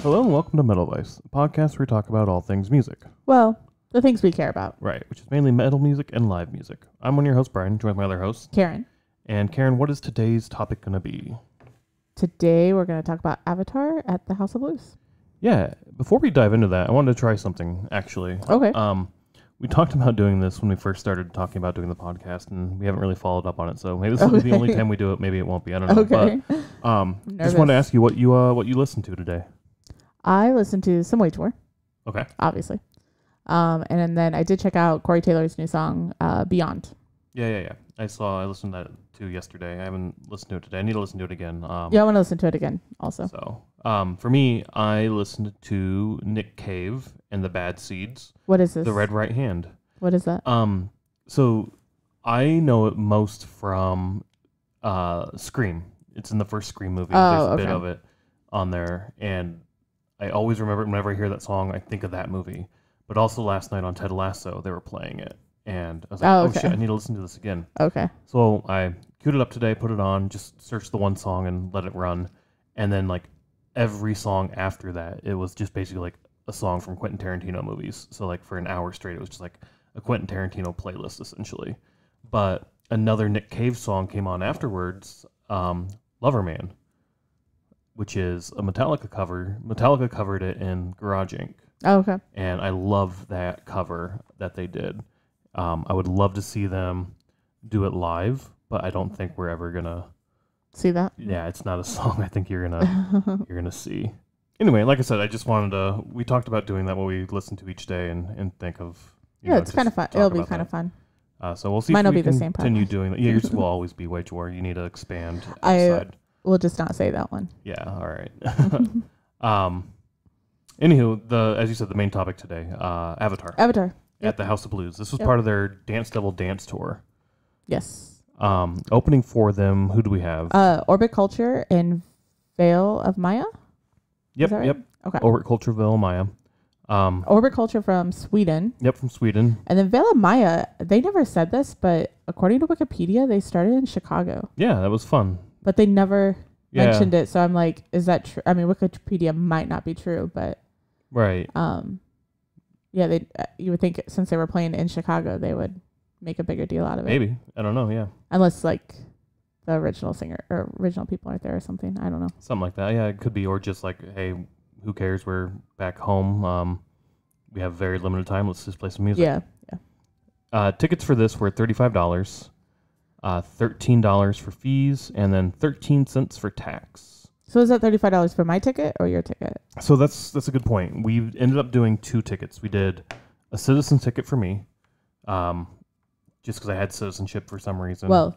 Hello and welcome to Metal Vice, a podcast where we talk about all things music. Well, the things we care about. Right, which is mainly metal music and live music. I'm one of your hosts, Brian, joined by my other host, Karen. And Karen, what is today's topic going to be? Today we're going to talk about Avatar at the House of Blues. Yeah, before we dive into that, I wanted to try something, actually. Okay. We talked about doing this when we first started talking about doing the podcast, and we haven't really followed up on it, so maybe this will be the only time we do it. Maybe it won't be. I don't know. Okay. But just wanted to ask you what you listened to today. I listened to some Wage War. Okay. Obviously. And then I did check out Corey Taylor's new song, Beyond. Yeah. I listened to that too yesterday. I haven't listened to it today. I need to listen to it again. I want to listen to it again also. So, for me, I listened to Nick Cave and the Bad Seeds. What is this? The Red Right Hand. What is that? So I know it most from Scream. It's in the first Scream movie. There's a bit of it on there, and I always remember whenever I hear that song, I think of that movie. But also last night on Ted Lasso, they were playing it, and I was like, oh shit, I need to listen to this again. Okay. So I queued it up today, put it on, just searched the one song and let it run, and then like every song after that, it was just basically like a song from Quentin Tarantino movies. So like for an hour straight, it was just like a Quentin Tarantino playlist essentially. But another Nick Cave song came on afterwards, Lover Man, which is a Metallica cover. Metallica covered it in Garage Inc. Oh, okay. And I love that cover that they did. I would love to see them do it live, but I don't think we're ever gonna see that. Yeah, it's not a song I think you're gonna see. Anyway, like I said, I just wanted to. We talked about doing that what we listen to each day and think of. It's kind of fun. It'll be kind of fun. So we'll see. Mine if will we be the same continue podcast. doing that. Yeah, yours will always be Wage War. You need to expand I outside. will just not say that one. Yeah. All right. Anywho, as you said, the main topic today, Avatar. Avatar. At the House of Blues. This was part of their Dance Devil Dance Tour. Yes. Opening for them, who do we have? Orbit Culture and Veil of Maya. Yep. Right? Yep. Okay. Orbit Culture, Veil of Maya. Orbit Culture from Sweden. Yep, from Sweden. And then Veil of Maya, they never said this, but according to Wikipedia, they started in Chicago. Yeah, that was fun. But they never mentioned it, so I'm like, is that true? I mean, Wikipedia might not be true, but right. Yeah, they you would think since they were playing in Chicago, they would make a bigger deal out of it. Maybe. I don't know, yeah. Unless like the original singer or original people aren't there or something. I don't know. Something like that. Yeah, it could be, or just like, hey, who cares? We're back home. We have very limited time. Let's just play some music. Yeah. Tickets for this were $35, $13 for fees, and then 13 cents for tax. So is that $35 for my ticket or your ticket? So that's a good point. We ended up doing 2 tickets. We did a citizen ticket for me, just because I had citizenship for some reason. Well,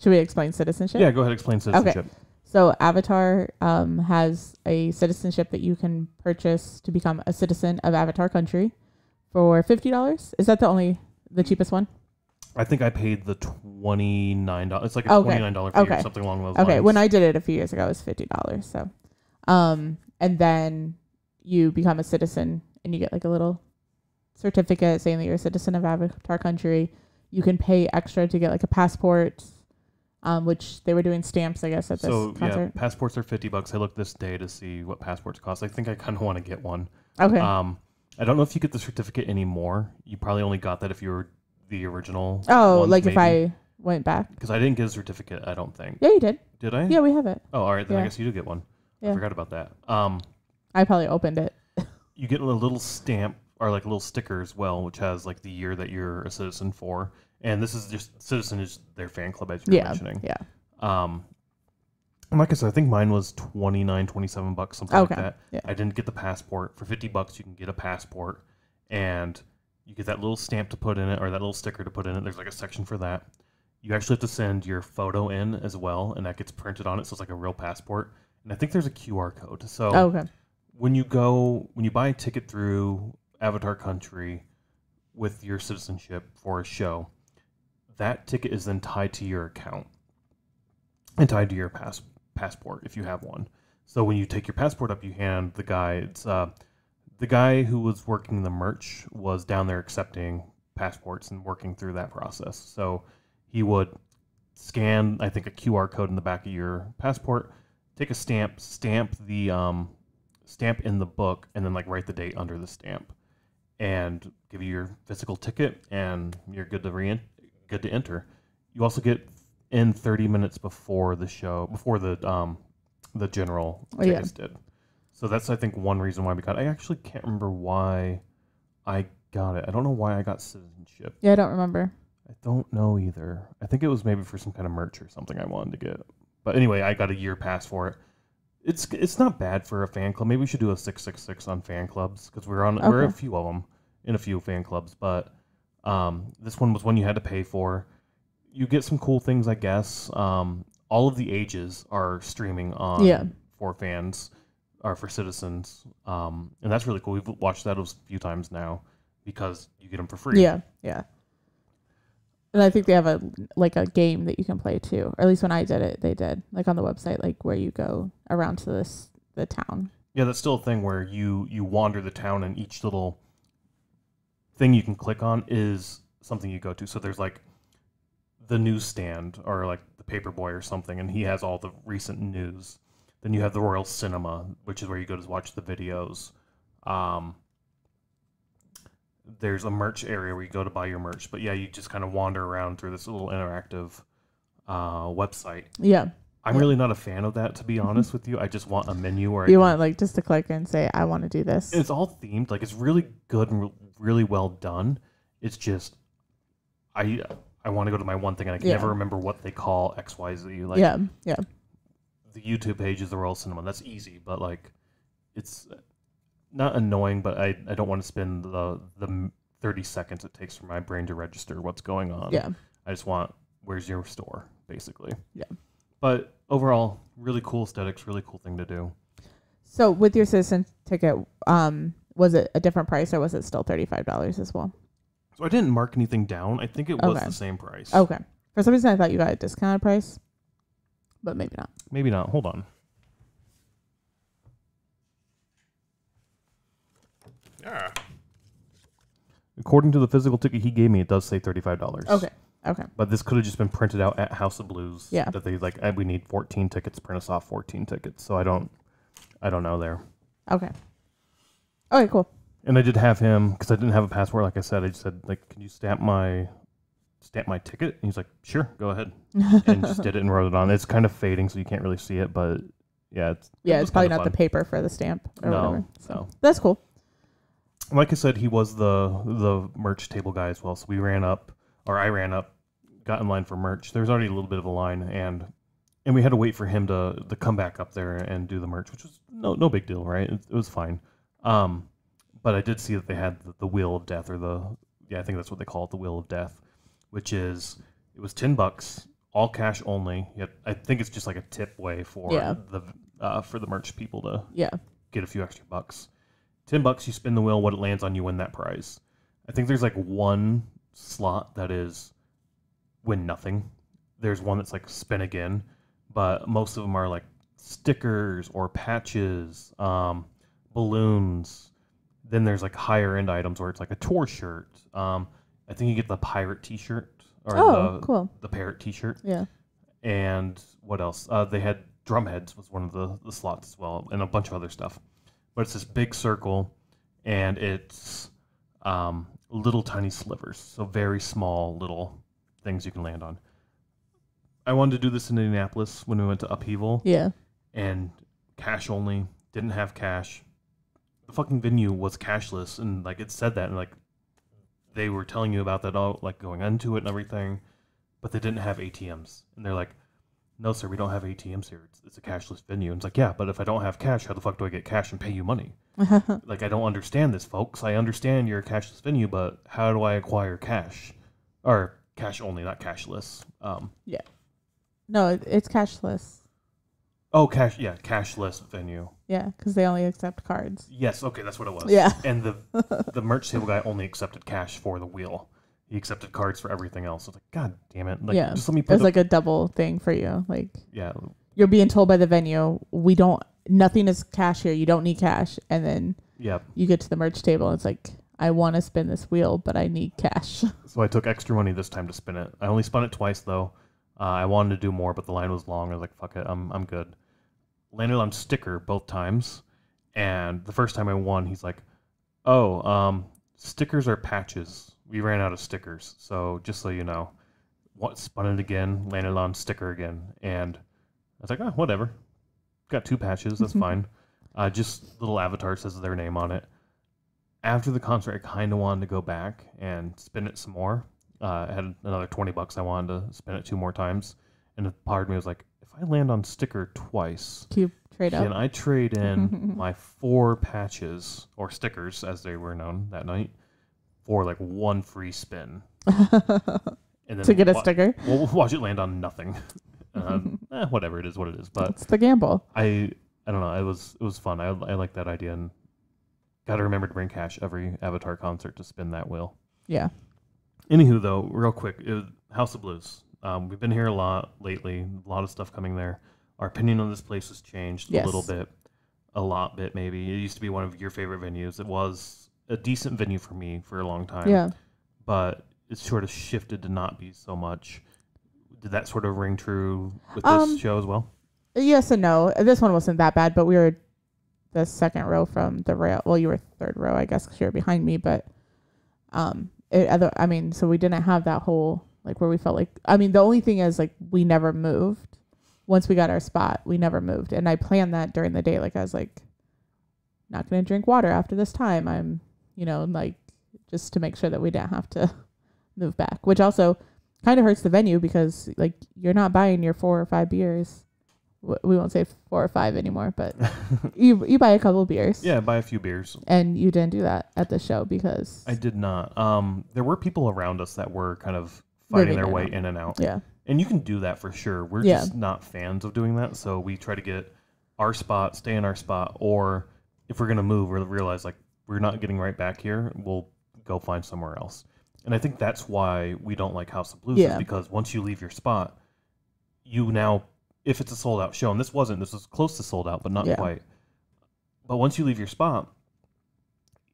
should we explain citizenship? Yeah, go ahead. Explain citizenship. Okay. So Avatar has a citizenship that you can purchase to become a citizen of Avatar country for $50. Is that the cheapest one? I think I paid the $29. It's like a $29 fee or something along those lines. Okay, when I did it a few years ago, it was $50. So, and then you become a citizen and you get like a little certificate saying that you're a citizen of Avatar country. You can pay extra to get like a passport, which they were doing stamps, I guess, at this concert. Yeah, passports are $50. I looked this day to see what passports cost. I think I kind of want to get one. Okay. I don't know if you get the certificate anymore. You probably only got that if you were the original. Oh, like maybe. If I went back? Because I didn't get a certificate, I don't think. Yeah, you did. Did I? Yeah, we have it. Oh, all right. Then I guess you do get one. Yeah. I forgot about that. I probably opened it. You get a little stamp or like a little sticker as well, which has like the year that you're a citizen for. And this is just citizen is their fan club, as you were mentioning. Yeah. And like I said, I think mine was $27, something like that. Yeah. I didn't get the passport. For $50, you can get a passport, and you get that little stamp to put in it, or that little sticker to put in it. There's like a section for that. You actually have to send your photo in as well, and that gets printed on it, so it's like a real passport. And I think there's a QR code. So when you buy a ticket through Avatar Country with your citizenship for a show, that ticket is then tied to your account and tied to your passport if you have one. So when you take your passport up, you hand the guy. It's the guy who was working the merch was down there accepting passports and working through that process. So he would scan, I think, a QR code in the back of your passport, take a stamp the stamp in the book and then like write the date under the stamp and give you your physical ticket and you're good to enter. You also get in 30 minutes before the show, before the general tickets did. So that's, I think, one reason why we got it. I actually can't remember why I got it. I don't know why I got citizenship. Yeah, I don't remember. I don't know either. I think it was maybe for some kind of merch or something I wanted to get. But anyway, I got a year pass for it. It's not bad for a fan club. Maybe we should do a 666 on fan clubs because we're a few of them in a few fan clubs. But this one was one you had to pay for. You get some cool things, I guess. All of the ages are streaming on for fans or for citizens, and that's really cool. We've watched that a few times now because you get them for free. Yeah, yeah. And I think they have a game that you can play too. Or at least when I did it, they did. Like on the website, like where you go around to the town. Yeah, that's still a thing where you wander the town and each little thing you can click on is something you go to. So there's like the newsstand or like the Paperboy or something, and he has all the recent news. Then you have the Royal Cinema, which is where you go to watch the videos. There's a merch area where you go to buy your merch. But yeah, you just kind of wander around through this little interactive website. Yeah. I'm really not a fan of that, to be honest with you. I just want a menu where you want like just to click and say, I want to do this. It's all themed. Like it's really good and really well done. It's just I want to go to my one thing and I can never remember what they call XYZ. Like the YouTube page is the Royal Cinema. That's easy, but like it's not annoying, but I don't want to spend the 30 seconds it takes for my brain to register what's going on. Yeah. I just want, where's your store, basically. Yeah. But overall, really cool aesthetics, really cool thing to do. So with your citizen ticket, was it a different price or was it still $35 as well? So I didn't mark anything down. I think it was the same price. Okay. For some reason, I thought you got a discounted price, but maybe not. Maybe not. Hold on. Yeah. According to the physical ticket he gave me, it does say $35. Okay. But this could have just been printed out at House of Blues. Yeah. That they like, we need 14 tickets, print us off 14 tickets. So I don't know there. Okay. Okay, cool. And I did have him, because I didn't have a passport, like I said, I just said, like, can you stamp my ticket? And he's like, sure, go ahead. And just did it and wrote it on. It's kind of fading, so you can't really see it, but yeah. It's probably not the paper for the stamp or whatever. So that's cool. Like I said, he was the merch table guy as well. So I ran up, got in line for merch. There was already a little bit of a line, and we had to wait for him to come back up there and do the merch, which was no big deal, right? It was fine. But I did see that they had the Wheel of Death, or I think that's what they call it, the Wheel of Death, which is, it was $10, all cash only. Yet I think it's just like a tip way for the merch people to get a few extra bucks. $10, you spin the wheel, what it lands on, you win that prize. I think there's like one slot that is win nothing. There's one that's like spin again, but most of them are like stickers or patches, balloons. Then there's like higher end items where it's like a tour shirt. I think you get the pirate T-shirt or cool. the parrot T-shirt. Yeah. And what else? They had drumheads was one of the slots as well, and a bunch of other stuff. But it's this big circle, and it's little tiny slivers, so very small little things you can land on. I wanted to do this in Indianapolis when we went to Upheaval. Yeah. And cash only, didn't have cash. The fucking venue was cashless, and like it said that, and like they were telling you about that all, like going into it and everything, but they didn't have ATMs, and they're like, no sir, we don't have ATMs here. It's a cashless venue. And it's like, yeah, but if I don't have cash, how the fuck do I get cash and pay you money? Like, I don't understand this, folks. I understand you're a cashless venue, but how do I acquire cash? Or cash only, not cashless. Yeah. No, it's cashless. Oh, cashless venue. Yeah, because they only accept cards. Yes, okay, that's what it was. Yeah. And the merch table guy only accepted cash for the wheel. He accepted cards for everything else. I was like, God damn it. Like, just let me put it was like a double thing for you. Like, yeah. You're being told by the venue, nothing is cash here. You don't need cash. And then you get to the merch table and it's like, I want to spin this wheel, but I need cash. So I took extra money this time to spin it. I only spun it twice though. I wanted to do more, but the line was long. I was like, fuck it, I'm good. Landed on sticker both times, And the first time I won, he's like, "Oh, stickers are patches. We ran out of stickers. So just so you know, what spun it again, landed on sticker again." And I was like, "Oh, whatever. Got 2 patches. That's fine." Just little avatar says their name on it. After the concert, I kind of wanted to go back and spin it some more. I had another $20 I wanted to spin it 2 more times. And a part of me was like, if I land on sticker twice, Cube trade can up. I trade in my 4 patches, or stickers as they were known that night, for like 1 free spin? And then To get a sticker. We'll watch it land on nothing. Whatever, it is what it is. But It's the gamble. I don't know. It was fun. I like that idea, and got to remember to bring cash every Avatar concert to spin that wheel. Yeah. Anywho, though, real quick, House of Blues. We've been here a lot lately. A lot of stuff coming there. Our opinion on this place has changed a little bit, a lot bit maybe. It used to be one of your favorite venues. It was a decent venue for me for a long time. Yeah. But it's sort of shifted to not be so much. Did that sort of ring true with this show as well? Yes and no. This one wasn't that bad, but we were the second row from the rail. Well, you were third row, I guess, because you were behind me. But so we didn't have that whole like where we felt like. I mean, the only thing is like we never moved. Once we got our spot, we never moved, and I planned that during the day. Like I was like, not gonna drink water after this time. I'm, like just to make sure that we didn't have to move back, which also kind of hurts the venue because like you're not buying your 4 or 5 beers. We won't say 4 or 5 anymore, but you buy a couple beers. Yeah, buy a few beers. And you didn't do that at the show because I did not. There were people around us that were kind of fighting their way in and out. Yeah. And you can do that for sure. We're just not fans of doing that. So we try to get our spot, stay in our spot, or if we're going to move, we'll realize like we're not getting right back here, we'll go find somewhere else. And I think that's why we don't like House of Blues is because once you leave your spot, you now, if it's a sold out show, and this was close to sold out, but not quite. But once you leave your spot,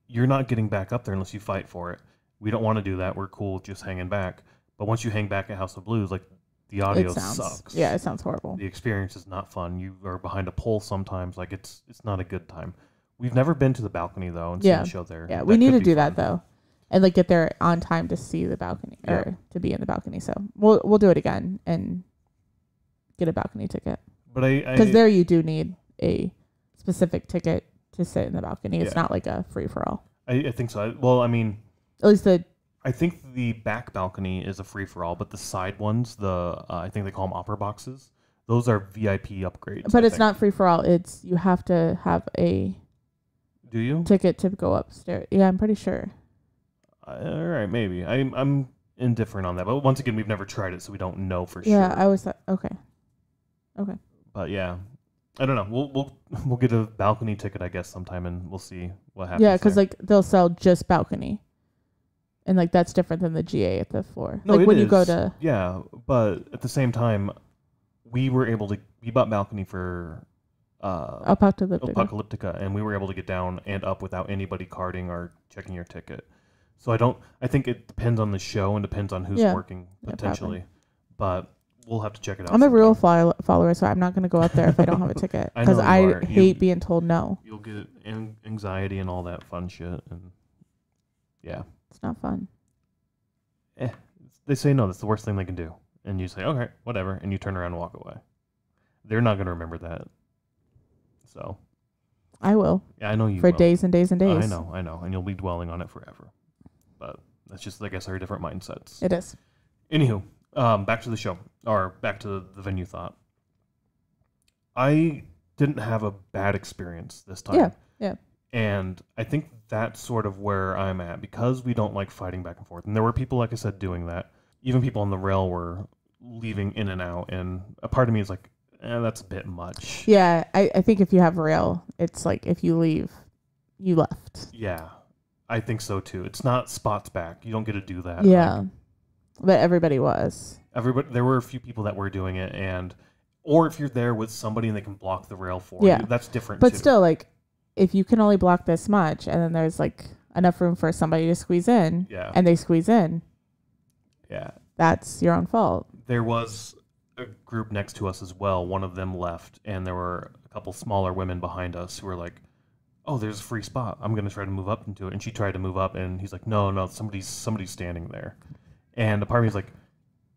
you're not getting back up there unless you fight for it. We don't want to do that. We're cool just hanging back. But once you hang back at House of Blues, like the audio sucks. Yeah, it sounds horrible. The experience is not fun. You are behind a pole sometimes. Like it's not a good time. We've never been to the balcony though and seen the show there. Yeah, we need to do that though. And like get there on time to see the balcony or to be in the balcony. So we'll do it again and get a balcony ticket. But because there you do need a specific ticket to sit in the balcony. It's not like a free for all. I think so. Well, I mean, at least I think the back balcony is a free for all, but the side ones, I think they call them opera boxes. Those are VIP upgrades. But it's not free for all. It's you have to have a. Do you? Ticket to go upstairs. Yeah, I'm pretty sure. All right, maybe. I'm indifferent on that. But once again, we've never tried it, so we don't know for sure. Yeah, I was okay. But yeah, I don't know. We'll get a balcony ticket, I guess, sometime, and we'll see what happens. Yeah, because like they'll sell just balcony, and like that's different than the GA at the floor. No, like it when is. You go to but at the same time, we bought balcony for Apocalyptica, and we were able to get down and up without anybody carding or checking your ticket. So I think it depends on the show and depends on who's working potentially, but we'll have to check it out. I'm a real follower, so I'm not going to go up there if I don't have a ticket because I hate being told no. You'll get anxiety and all that fun shit, and yeah, it's not fun. They say no, that's the worst thing they can do, and you say okay, whatever, and you turn around and walk away. They're not going to remember that. So I will. Yeah, I know you for will. Days and days and days. I know, and you'll be dwelling on it forever. But that's just, I guess, our different mindsets. It is. Anywho, back to the show, or back to the venue thought. I didn't have a bad experience this time. Yeah. And I think that's sort of where I'm at because we don't like fighting back and forth. And there were people, like I said, doing that. Even people on the rail were leaving in and out, and a part of me is like, that's a bit much. Yeah, I think if you have rail, it's like if you leave, you left. Yeah, I think so too. It's not spots back. You don't get to do that. Yeah, but everybody was. There were a few people that were doing it, or if you're there with somebody and they can block the rail for you, that's different. But still, like, if you can only block this much, and then there's like enough room for somebody to squeeze in, and they squeeze in, that's your own fault. There was a group next to us as well. One of them left, and there were a couple smaller women behind us who were like, oh, there's a free spot. I'm gonna try to move up into it. And she tried to move up, and he's like, no, somebody's standing there. And the part of me is like,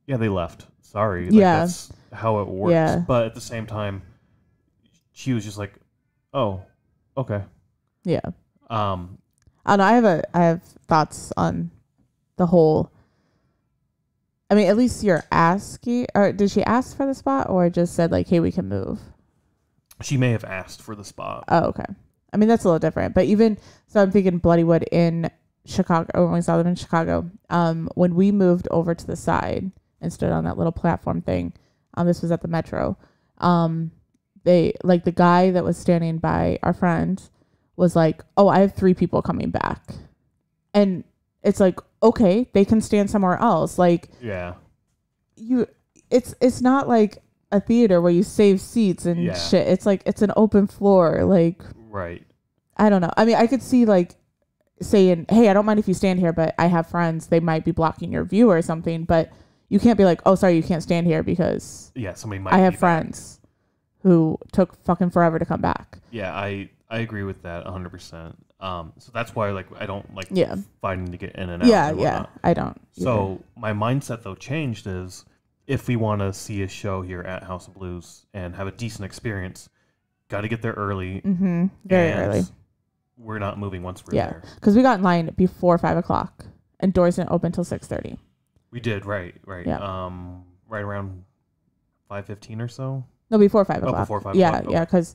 yeah, they left. Sorry. Like, Yeah. that's how it works. Yeah. But at the same time, she was just like, oh, okay. Yeah. Um, I don't know. I have thoughts on the whole. I mean, at least you're asking, or did she ask for the spot, or just said like, "Hey, we can move"? she may have asked for the spot. Oh, okay. I mean, that's a little different. But even so, I'm thinking Bloodywood in Chicago, or when we saw them in Chicago, when we moved over to the side and stood on that little platform thing, this was at the Metro. They like the guy that was standing by our friend was like, "Oh, I have 3 people coming back," and it's like, okay, they can stand somewhere else. Like, Yeah. it's not like a theater where you save seats and Yeah. shit. It's like it's an open floor. Like, Right. I don't know. I mean, I could see like saying, "Hey, I don't mind if you stand here, but I have friends. They might be blocking your view or something." But you can't be like, "Oh, sorry, you can't stand here because Yeah, somebody might I have be back. friends who took fucking forever to come back." Yeah, I agree with that 100%. So that's why like I don't like Yeah. fighting to get in and out. Yeah, and yeah. whatnot. I don't. So my mindset though changed is if we want to see a show here at House of Blues and have a decent experience, got to get there early. Very and early. We're not moving once we're Yeah, there. because we got in line before 5:00, and doors didn't open till 6:30. We did right. Yeah. Right around 5:15 or so. No, before 5:00. Before 5 Yeah, o'clock, yeah, okay. because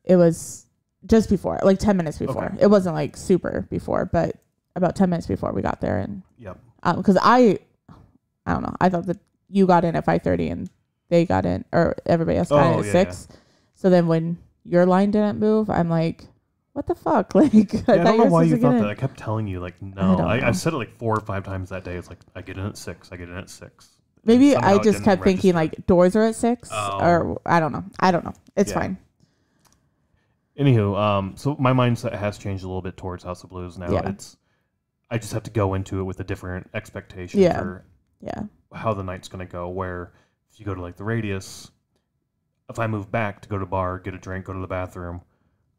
it was just before, like 10 minutes before. Okay. It wasn't like super before, but about 10 minutes before we got there, and Yep. because I don't know, I thought that you got in at 5:30 and they got in, or everybody else got in at 6. So then when your line didn't move, I'm like, what the fuck? Like, I don't know why you thought that. I kept telling you like no. don't know. I've said it like 4 or 5 times that day. It's like I get in at 6. I get in at 6. Maybe And somehow I it just didn't kept thinking register. like doors are at 6, Oh. or I don't know. It's Yeah. fine. Anywho, so my mindset has changed a little bit towards House of Blues now. Yeah. I just have to go into it with a different expectation Yeah. for Yeah. how the night's going to go. Where if you go to like the Radius, if I move back to go to bar, get a drink, go to the bathroom,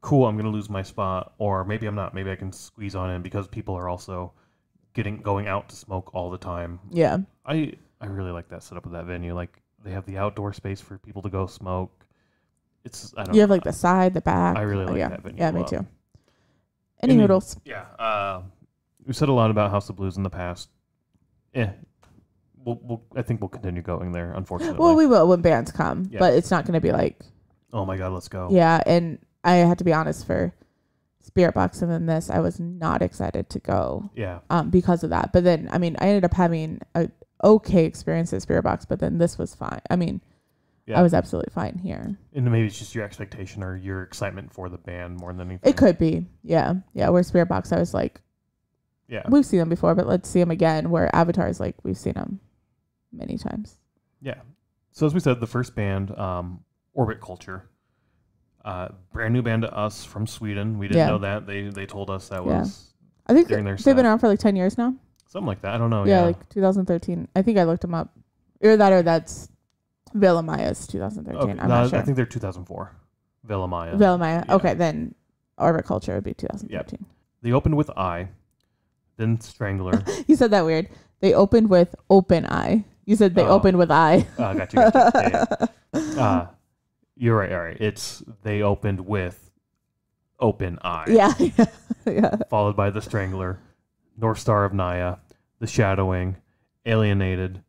cool, I'm going to lose my spot. Or maybe I'm not. Maybe I can squeeze on in because people are also going out to smoke all the time. Yeah. I really like that setup of that venue. Like they have the outdoor space for people to go smoke. I don't You have know. like the side, the back. I really like yeah. that venue Yeah, a me lot. too. Any Any- noodles? Yeah. We've said a lot about House of Blues in the past. I think we'll continue going there, unfortunately. Well, we will when bands come, Yeah. but it's not going to be like, Oh my God, let's go. yeah. And I had to be honest, for Spirit Box and then this, I was not excited to go Yeah. because of that. But then, I mean, I ended up having a okay experience at Spirit Box, but then this was fine. I mean, Yeah. I was absolutely fine here. And maybe it's just your expectation or your excitement for the band more than anything. It could be. Yeah. Yeah. Where Spirit Box, I was like, Yeah. we've seen them before, but let's see them again. Where Avatar is like, we've seen them many times. Yeah. So as we said, the first band, Orbit Culture, brand new band to us from Sweden. We didn't Yeah. know that. They told us that Yeah. was I think during their they've been set. around for like 10 years now. something like that. I don't know. Yeah, Yeah. like 2013. I think I looked them up. Either that or that's Villa Maya's 2013. Okay, I'm no, not sure. I think they're 2004. Villa Maya. Villa Maya. Yeah. Okay, then Orbit Culture would be 2013. They opened with I, then Strangler. You said that weird. They opened with Open Eye. You said they Oh. opened with I. Gotcha. Yeah. You're right. All right. They opened with Open Eye. Yeah. Yeah. Followed by The Strangler, North Star of Naya, The Shadowing, Alienated,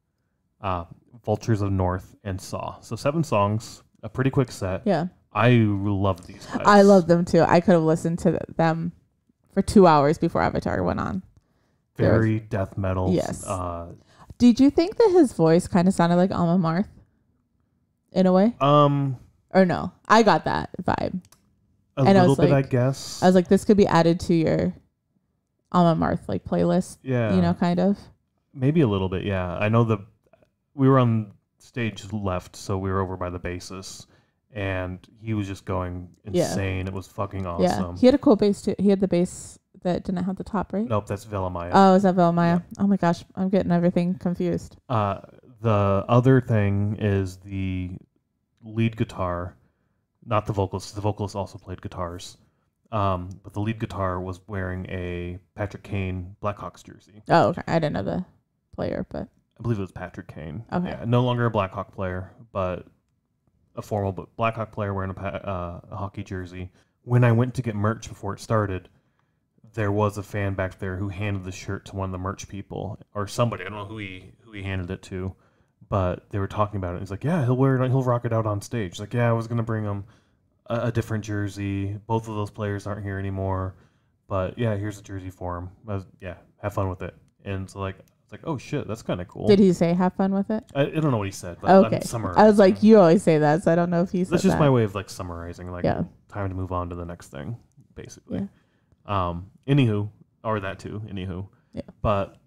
Vultures of North, and Saw. So 7 songs, a pretty quick set. Yeah. I love these guys. I love them too. I could have listened to them for 2 hours before Avatar went on. Very death metal. Yes. Did you think that his voice kind of sounded like Alma Marth in a way? Or no? I got that vibe. A And I little was bit, like- I guess. I was like, this could be added to your Alma Marth like playlist, yeah. you know, kind of. Maybe a little bit, yeah. I know we were on stage left, so we were over by the bassist, and he was just going Yeah. insane. It was fucking Yeah. awesome. He had a cool bass too. He had the bass that didn't have the top, right? Nope, that's Villa Maya. Oh, is that Villa Maya? Oh my gosh, I'm getting everything confused. The other thing is the lead guitar, not the vocalist. The vocalist also played guitars. But the lead guitar was wearing a Patrick Kane Blackhawks jersey. Oh, okay. I didn't know the player, but I believe it was Patrick Kane. Okay. Yeah, no longer a Blackhawk player, but a formal Blackhawk player wearing a hockey jersey. When I went to get merch before it started, there was a fan back there who handed the shirt to one of the merch people or somebody. I don't know who he handed it to, but they were talking about it. He's like, "Yeah, he'll wear it. He'll rock it out on stage." Like, "Yeah, I was gonna bring him a different jersey. Both of those players aren't here anymore, but yeah, here's a jersey for him. Yeah, have fun with it." And so it's like, oh shit, that's kind of cool. Did he say have fun with it? I don't know what he said, but Okay. I'm summarizing. I was like, you always say that, so I don't know if he said That's just that. my way of like summarizing, like Yeah. time to move on to the next thing, basically. Yeah. Anywho, or that too. Anywho. Yeah. But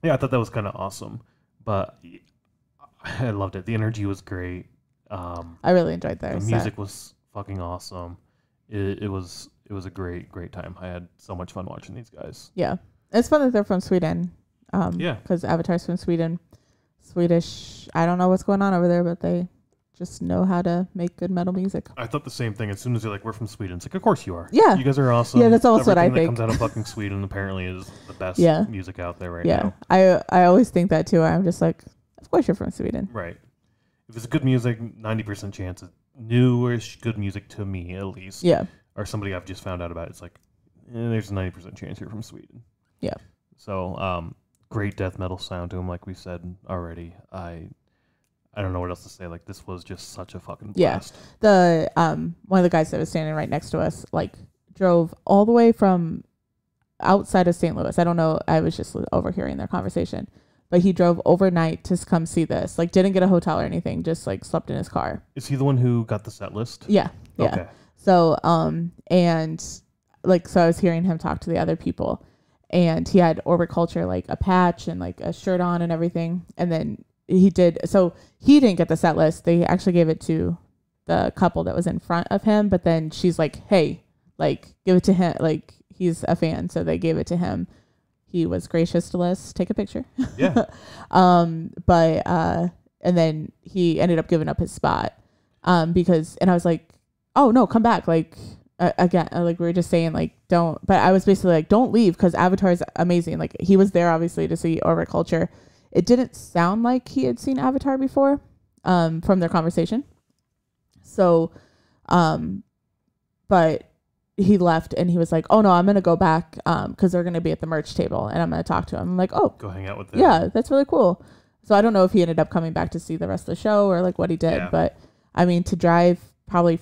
yeah, I thought that was kind of awesome. But I loved it. The energy was great. I really enjoyed their The set. music was fucking awesome. It was a great time. I had so much fun watching these guys. Yeah. It's fun that they're from Sweden. Yeah. Because Avatar's from Sweden. Swedish, I don't know what's going on over there, but they just know how to make good metal music. I thought the same thing. As soon as they're like, "We're from Sweden," it's like, "Of course you are." Yeah. You guys are awesome. Yeah, that's also what I Everything think. that comes out of fucking Sweden apparently is the best Yeah. music out there right Yeah. now. I always think that too. I'm just like, of course you're from Sweden. Right. If it's good music, 90% chance it's newish good music to me at least. Yeah. Or somebody I've just found out about. It's like, there's a 90% chance you're from Sweden. Yeah. So, great death metal sound to him, like we said already. I don't know what else to say. Like, this was just such a fucking blast. The one of the guys that was standing right next to us like drove all the way from outside of St. Louis. I don't know. I was just overhearing their conversation, but he drove overnight to come see this. Like, didn't get a hotel or anything. Just like slept in his car. Is he the one who got the set list? Yeah. Yeah. Okay. So and like so I was hearing him talk to the other people, and he had Orbit Culture like a patch and like a shirt on and everything, and then he didn't get the set list. They actually gave it to the couple that was in front of him, but then she's like, hey, like give it to him, like he's a fan, so they gave it to him. He was gracious to let us take a picture. Yeah. But and then he ended up giving up his spot because, and I was like, oh no, come back, like again, like we were just saying, like don't, but I was basically like, don't leave, because Avatar is amazing. Like he was there obviously to see Orbit Culture. It didn't sound like he had seen Avatar before, from their conversation. So, but he left and he was like, oh no, I'm going to go back, cause they're going to be at the merch table and I'm going to talk to him. I'm like, oh, Go hang out with them. yeah, that's really cool. So I don't know if he ended up coming back to see the rest of the show or like what he did, Yeah. but I mean, to drive probably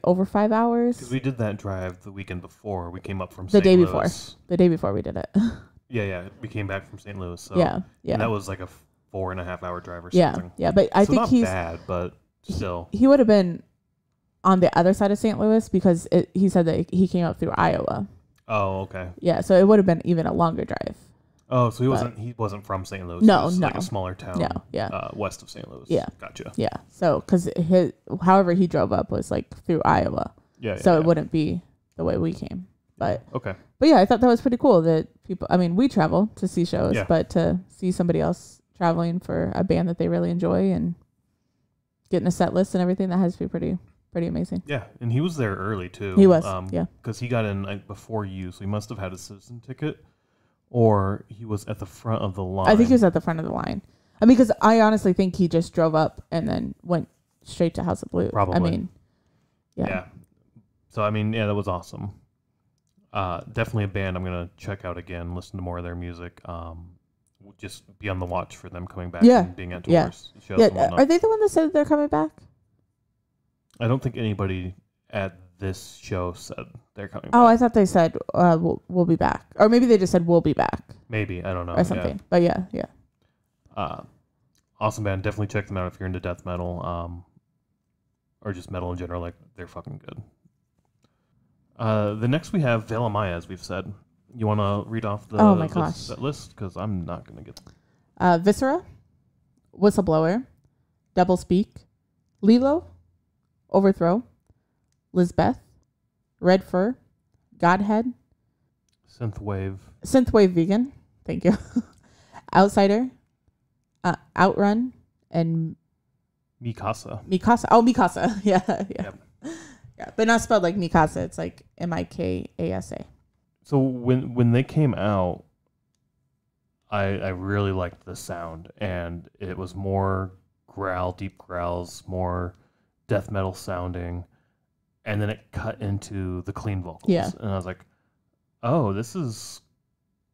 over 5 hours. Because we did that drive the weekend before. We came up from The St. day Louis. before. The day before we did it. Yeah. We came back from St. Louis. So. Yeah. And that was like a 4.5 hour drive or Yeah. something. Yeah. But I So think not he's, bad, but still. he would have been on the other side of St. Louis because he said that he came up through Iowa. Oh, okay. Yeah. So it would have been even a longer drive. Oh, so he wasn't from St. Louis. No, It was like no. a smaller town. No. Yeah. West of St. Louis. Yeah. Gotcha. Yeah. So, because however he drove up was like through Iowa. Yeah. So it wouldn't be the way we came. But Okay. yeah, I thought that was pretty cool that people, I mean, we travel to see shows, Yeah. but to see somebody else traveling for a band that they really enjoy and getting a set list and everything, that has to be pretty amazing. Yeah, and he was there early too. He was, yeah. Because he got in before you, so he must have had a citizen ticket, or he was at the front of the line. I think he was at the front of the line. I mean, because I honestly think he just drove up and then went straight to House of Blue. Probably. I mean, yeah. Yeah. So I mean, yeah, that was awesome. Definitely a band I'm gonna check out again. Listen to more of their music. We'll just be on the watch for them coming back Yeah. and being at Yeah. tours, shows Yeah. and whatnot. Are they the one that said they're coming back? I don't think anybody at this show said they're coming Oh, back. I thought they said we'll be back, or maybe they just said we'll be back Maybe, I don't know. or something. But yeah. Awesome band. Definitely check them out if you're into death metal, or just metal in general. Like, they're fucking good. The next we have Veil of Maya, as we've said. You want to read off the, Oh my the gosh. set list? Because I'm not going to get... Viscera, Whistleblower, Double Speak, Lilo, Overthrow, Lizbeth, Red Fur, Godhead, Synthwave Vegan, thank you, Outsider, Outrun, and Mikasa. Mikasa. Oh, Mikasa. Yeah. Yep. Yeah, but not spelled like Mikasa. It's like Mikasa. So when they came out, I really liked the sound, and it was more deep growls, more death metal sounding, and then it cut into the clean vocals. Yeah. And I was like, oh, this is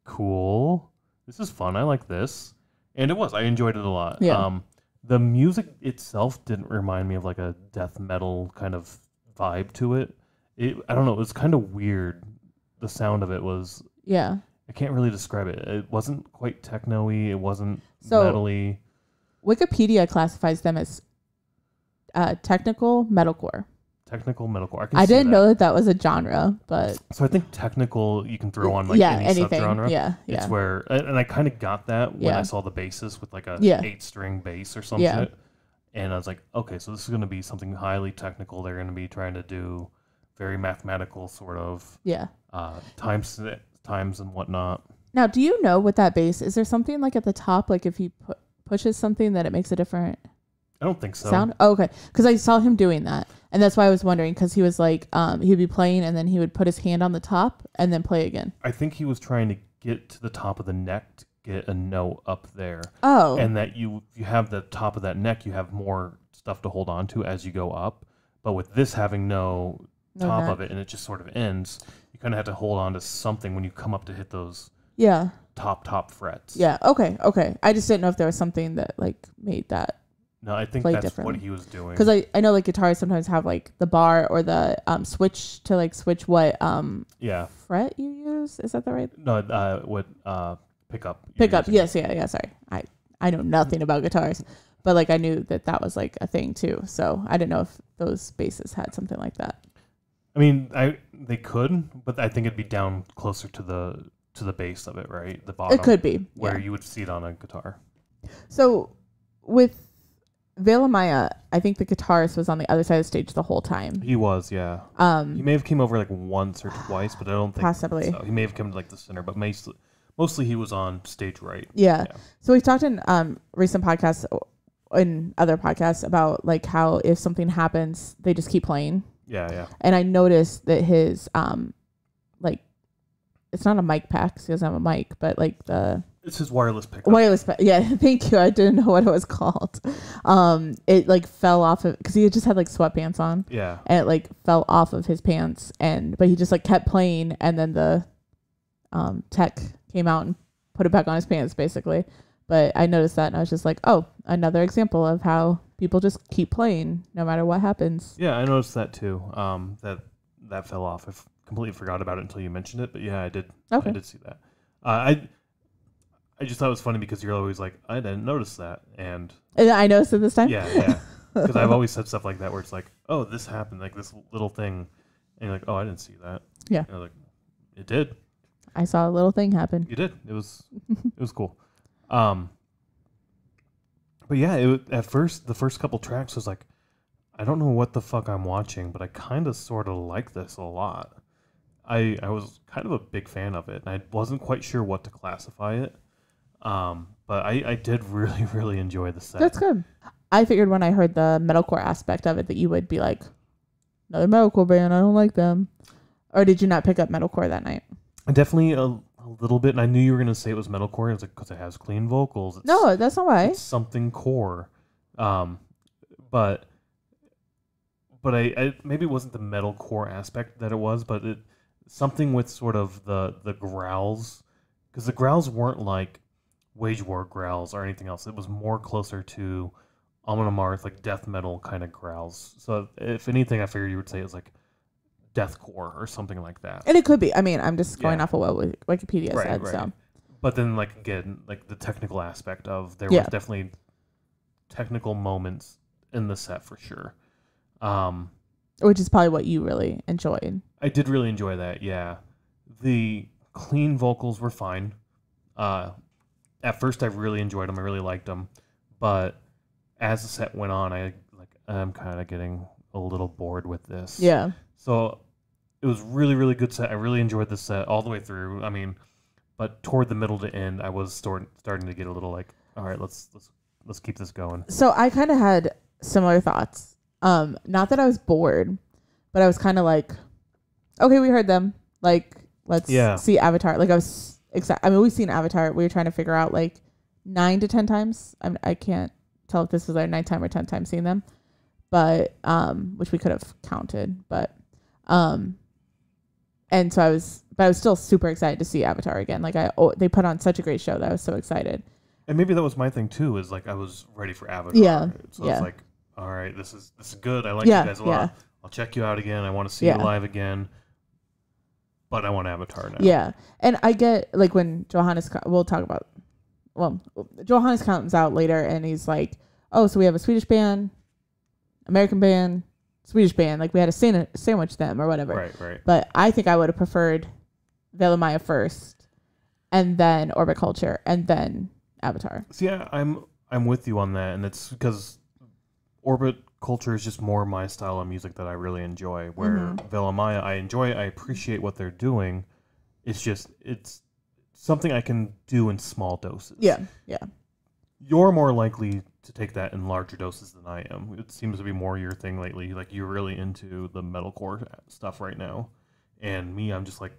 cool. This is fun. I like this. And it was. I enjoyed it a lot. Yeah. The music itself didn't remind me of like a death metal kind of vibe to it. I don't know. It was kind of weird. The sound of it was. Yeah. I can't really describe it. It wasn't quite techno-y. It wasn't So, metal-y. Wikipedia classifies them as technical metalcore. Technical metalcore. I didn't know that was a genre, but So I think technical you can throw on like any anything. subgenre. Yeah. It's where, and I kind of got that when I saw the basis with like a 8-string bass or some shit. And I was like, okay, so this is going to be something highly technical. They're going to be trying to do very mathematical sort of times and whatnot. Now, do you know what that bass is? There something like at the top, like if he pushes something that it makes a different I don't think so. sound? Oh, okay, because I saw him doing that, and that's why I was wondering. Because he was like, he'd be playing, and then he would put his hand on the top and then play again. I think he was trying to get to the top of the neck to get a note up there. Oh, and that you have the top of that neck, you have more stuff to hold on to as you go up. But with this having no top neck of it and it just sort of ends, you kind of have to hold on to something when you come up to hit those top frets. Yeah. Okay. I just didn't know if there was something that like made that. No, I think play that's what he was doing. Because I know like guitars sometimes have like the bar or the switch to like switch what fret you use. Is that the right? No, what pickup. Pickup. Yes. Yeah. Sorry. I know nothing about guitars, but like I knew that was like a thing too. So I didn't know if those basses had something like that. I mean, they could, but I think it'd be down closer to the base of it, right? The bottom. It could be where you would see it on a guitar. So with Veil of Maya, I think the guitarist was on the other side of the stage the whole time. He was, yeah. He may have came over like once or twice, but I don't think possibly. So. He may have come to like the center, but mostly he was on stage right. Yeah. So we talked in recent podcasts, in other podcasts, about like how if something happens, they just keep playing. Yeah. And I noticed that his like it's not a mic pack, so he doesn't have a mic, but like it's his wireless pickup. Yeah, thank you. I didn't know what it was called. It like fell off of because he just had like sweatpants on. Yeah. And it like fell off of his pants, but he just like kept playing, and then the tech came out and put it back on his pants, basically. But I noticed that, and I was just like, oh, another example of how people just keep playing no matter what happens. Yeah, I noticed that too. That fell off. I completely forgot about it until you mentioned it, but yeah, I did. Okay. I did see that. I just thought it was funny because you're always like, I didn't notice that. And I noticed it this time? Yeah. Because I've always said stuff like that where it's like, oh, this happened, like this little thing. And you're like, oh, I didn't see that. Yeah. And I was like, it did. I saw a little thing happen. You did. It was cool. But yeah, at first, the first couple tracks was like, I don't know what the fuck I'm watching, but I kind of sort of like this a lot. I was kind of a big fan of it, and I wasn't quite sure what to classify it. But I did really, really enjoy the set. That's good. I figured when I heard the metalcore aspect of it that you would be like, another metalcore band, I don't like them. Or did you not pick up metalcore that night? Definitely a little bit, and I knew you were going to say it was metalcore. I was like, because it has clean vocals. No, that's not why. It's something core. But I maybe it wasn't the metalcore aspect that it was, but something with sort of the growls, because the growls weren't like Wage War growls or anything else. It was more closer to Amon Amarth, like death metal kind of growls. So if anything, I figured you would say it was like deathcore or something like that. And it could be. I mean, I'm just going off of what Wikipedia said. Right. So, but then like again, like the technical aspect of there was definitely technical moments in the set for sure. Which is probably what you really enjoyed. I did really enjoy that. Yeah, the clean vocals were fine. At first, I really enjoyed them. I really liked them, but as the set went on, I'm kind of getting a little bored with this. Yeah. So it was really, really good set. I really enjoyed the set all the way through. I mean, but toward the middle to end, I was starting to get a little like, all right, let's keep this going. So I kind of had similar thoughts. Not that I was bored, but I was kind of like, okay, we heard them. Like, let's see Avatar. Like, I was excited. I mean, we've seen Avatar. We were trying to figure out like 9 to 10 times. I can't tell if this was our 9th time or 10th time seeing them, but which we could have counted. But and so I was still super excited to see Avatar again. Like they put on such a great show that I was so excited. And maybe that was my thing too. Is like I was ready for Avatar. Yeah. So I was like, all right, this is good. I like you guys a lot. Yeah. I'll check you out again. I want to see you live again. But I want Avatar now. Yeah, and I get like when Johannes. We'll talk about. Well, Johannes comes out later, and he's like, "Oh, so we have a Swedish band, American band, Swedish band. Like we had to sandwich them or whatever." Right. But I think I would have preferred Vela Maya first, and then Orbit Culture, and then Avatar. So yeah, I'm with you on that, and it's because Orbit Culture is just more my style of music that I really enjoy. Where Vela Maya, I appreciate what they're doing. It's something I can do in small doses. Yeah. You're more likely to take that in larger doses than I am. It seems to be more your thing lately. Like you're really into the metalcore stuff right now, and me, I'm just like,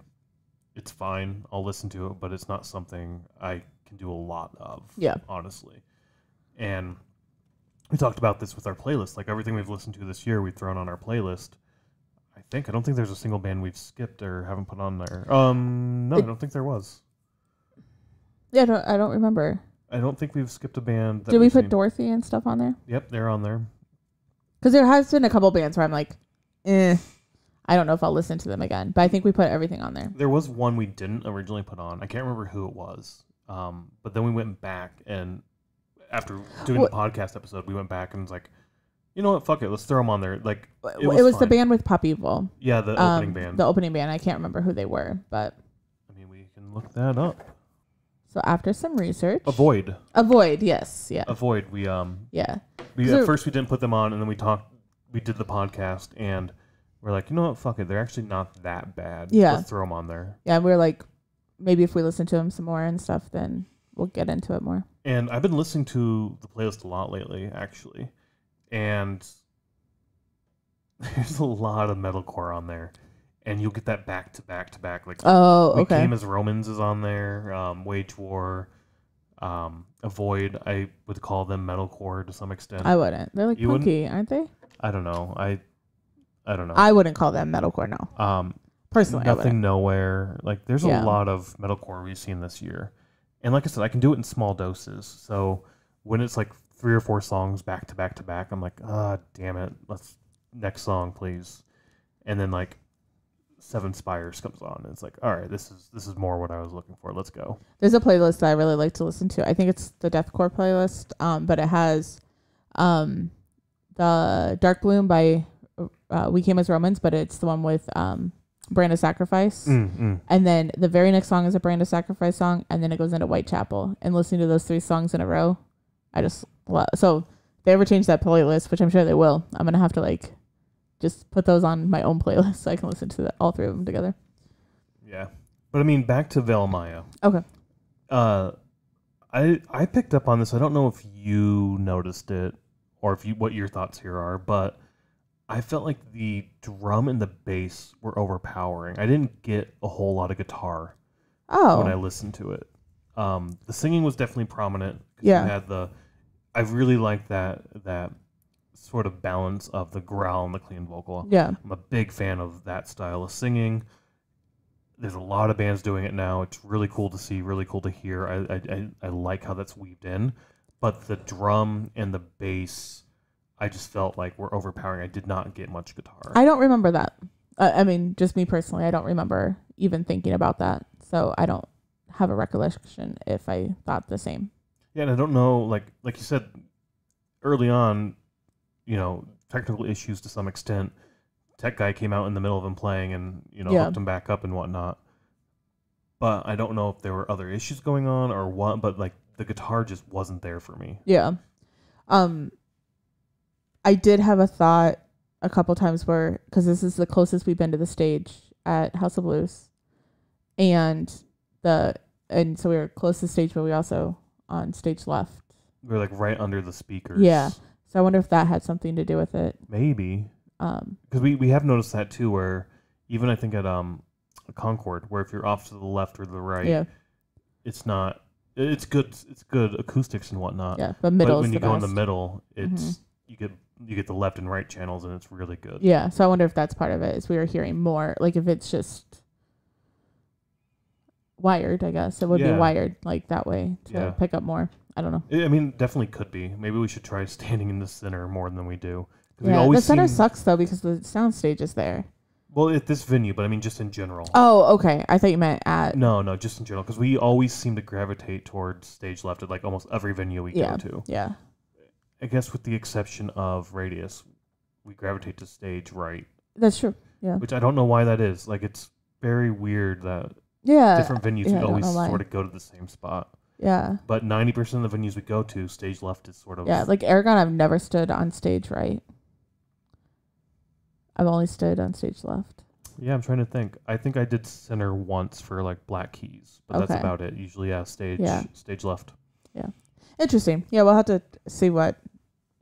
it's fine. I'll listen to it, but it's not something I can do a lot of. Yeah, honestly. And we talked about this with our playlist. Like everything we've listened to this year, we've thrown on our playlist. I don't think there's a single band we've skipped or haven't put on there. No, I don't think there was. Yeah, I don't remember. I don't think we've skipped a band. Did we put Dorothy and stuff on there? Yep, they're on there. Because there has been a couple bands where I'm like, I don't know if I'll listen to them again. But I think we put everything on there. There was one we didn't originally put on. I can't remember who it was. But then we went back, and after doing the podcast episode, we went back and was like, you know what, fuck it, let's throw them on there. Like it was the band with Pop Evil. Yeah, the opening band. The opening band. I can't remember who they were, but I mean, we can look that up. So after some research, Avoid, yes, yeah. Avoid. We yeah. At first we didn't put them on, and then we did the podcast, and we're like, you know what, fuck it, they're actually not that bad. Yeah, let's throw them on there. Yeah, we're like, maybe if we listen to them some more and stuff, then we'll get into it more. And I've been listening to the playlist a lot lately, actually, and there's a lot of metalcore on there. And you'll get that back to back. Like, okay. We Came as Romans is on there. Wage War, Avoid. I would call them metalcore to some extent. I wouldn't. They're like punky, aren't they? I don't know. I don't know. I wouldn't call them metalcore. No. Personally, Nothing Nowhere. Like, there's a lot of metalcore we've seen this year, and like I said, I can do it in small doses. So when it's like 3 or 4 songs back to back, I'm like, damn it, let's next song, please. And then like Seven Spires comes on, and it's like, all right, this is more what I was looking for. Let's go. There's a playlist that I really like to listen to. I think it's the Deathcore playlist, but it has the Dark Bloom by We Came as Romans, but it's the one with Brand of Sacrifice. And then the very next song is a Brand of Sacrifice song, and then it goes into Whitechapel. And listening to those 3 songs in a row, I just love. So if they ever change that playlist, which I'm sure they will, I'm gonna have to like just put those on my own playlist so I can listen to all 3 of them together. Yeah. But I mean, back to Vela Maya. Okay. I picked up on this. I don't know if you noticed it or what your thoughts here are, but I felt like the drum and the bass were overpowering. I didn't get a whole lot of guitar when I listened to it. The singing was definitely prominent. Yeah. I really liked that sort of balance of the growl and the clean vocal. Yeah. I'm a big fan of that style of singing. There's a lot of bands doing it now. It's really cool to see, really cool to hear. I like how that's weaved in. But the drum and the bass, I just felt like were overpowering. I did not get much guitar. I don't remember that. I mean, just me personally, I don't remember even thinking about that. So I don't have a recollection if I thought the same. Yeah, and I don't know, like you said early on, technical issues to some extent. Tech guy came out in the middle of him playing and, hooked him back up and whatnot. But I don't know if there were other issues going on or what, but like the guitar just wasn't there for me. Yeah. I did have a thought a couple times because this is the closest we've been to the stage at House of Blues. And so we were close to the stage, but we also on stage left. We were like right under the speakers. Yeah. So I wonder if that had something to do with it. Maybe. Because we have noticed that too, where even I think at Concord, where if you're off to the left or the right, Yeah. it's not. It's good. It's good acoustics and whatnot. Yeah, but middle But when is you the go in the best. middle, it's you get the left and right channels, and it's really good. Yeah, so I wonder if that's part of it. Is we were hearing more, like if it's just wired, I guess it would be Yeah. wired like that way to Yeah. pick up more. I don't know. I mean, definitely could be. Maybe we should try standing in the center more than we do. 'Cause we Yeah, always the center seem- sucks though because the sound stage is there. Well, at this venue, but I mean, just in general. Oh, okay. I thought you meant at. No, just in general, because we always seem to gravitate towards stage left at like almost every venue we Yeah. go to. Yeah. I guess with the exception of Radius, we gravitate to stage right, That's true. Yeah. which I don't know why that is. Like, it's very weird that Yeah. different venues yeah, I we don't always know why. sort of go to the same spot. Yeah. But 90% of the venues we go to, stage left is sort of. Yeah. Like Aragon, I've never stood on stage right. I've only stood on stage left. Yeah, I'm trying to think. I think I did center once for like Black Keys, but that's Okay. about it. Usually, stage left. Interesting. Yeah, we'll have to see what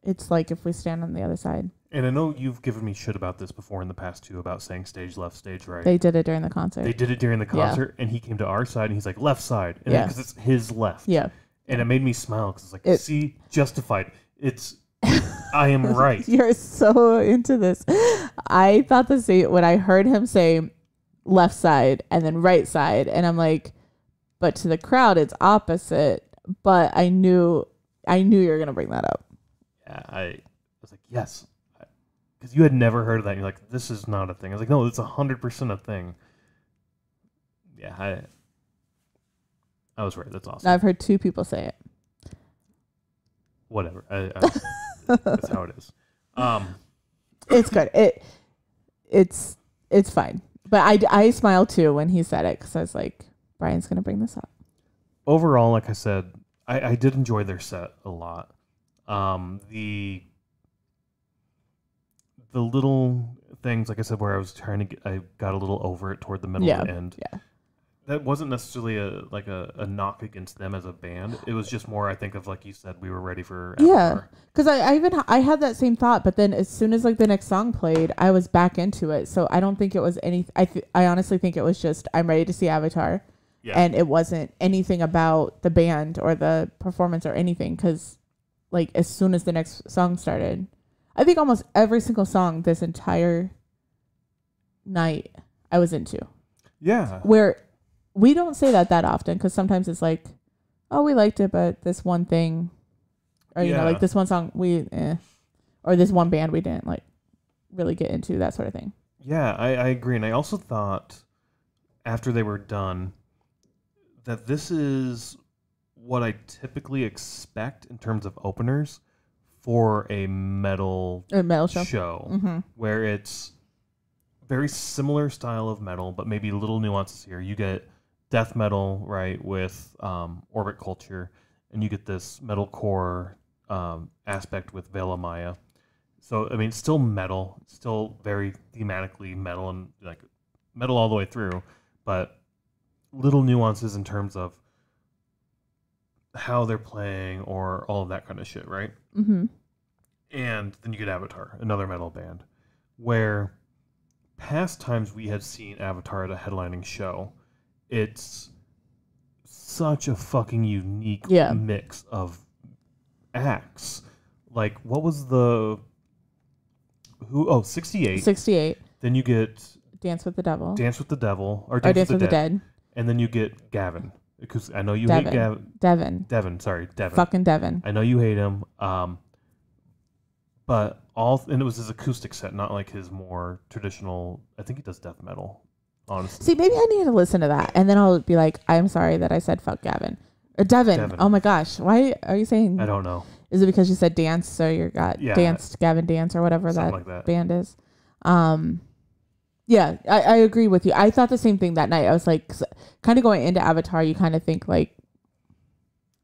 it's like if we stand on the other side. And I know you've given me shit about this before in the past too, about saying stage left, stage right. They did it during the concert. They did it during the Yeah. concert, and he came to our side, and he's like, left side. And Yeah. because it's his left. Yeah. And it made me smile, because it's like, It- see, justified. It's, I am right. You're so into this. I thought the same when I heard him say left side and then right side, and I'm like, but to the crowd it's opposite. But I knew you were gonna bring that up. Yeah, I was like, yes. Because you had never heard of that. And you're like, this is not a thing. I was like, no, it's 100% a thing. Yeah, I was right. That's awesome. I've heard two people say it. Whatever. That's how it is. It's good. It's fine. But I smiled too when he said it because I was like, Brian's gonna bring this up. Overall, like I said, I did enjoy their set a lot. The little things, like I said, where I was trying to I got a little over it toward the middle Yeah. of the end. Yeah. That wasn't necessarily a knock against them as a band. It was just more, I think, of like you said, we were ready for Yeah. Avatar. Because I had that same thought, but then as soon as like the next song played, I was back into it. So I don't think it was any. I honestly think it was just I'm ready to see Avatar, Yeah. and it wasn't anything about the band or the performance or anything. Because like as soon as the next song started, I think almost every single song this entire night I was into. Yeah. Where we don't say that often because sometimes it's like, oh, we liked it, but this one thing, or you know, Yeah. like this one song or this one band we didn't like really get into, that sort of thing. Yeah, I agree. And I also thought after they were done that this is what I typically expect in terms of openers for a metal A metal show. Mm-hmm. where it's very similar style of metal, but maybe little nuances here. You get death metal, right, with Orbit Culture, and you get this metalcore aspect with Veil Maya. So, I mean, it's still metal, still very thematically metal and like metal all the way through, but little nuances in terms of how they're playing or all of that kind of shit, right? Mm-hmm. And then you get Avatar, another metal band, where past times we had seen Avatar at a headlining show, it's such a fucking unique mix of acts. Like, what was the... 68. 68. Then you get Dance with the Devil. Dance with the Devil, or or Dance with the Dead. And then you get Gavin. Because I know you Devin. hate Gavin. Devin. Devin. Fucking Devin. I know you hate him. But and it was his acoustic set, not like his more traditional. I think he does death metal, honestly. See, maybe I need to listen to that, and then I'll be like, I'm sorry that I said fuck Gavin. Or Devin. Oh my gosh. Why are you saying... I don't know. Is it because you said dance, so you got danced, Gavin Dance, or whatever that band is? Yeah, I agree with you. I thought the same thing that night. I was like, kind of going into Avatar, you kind of think like,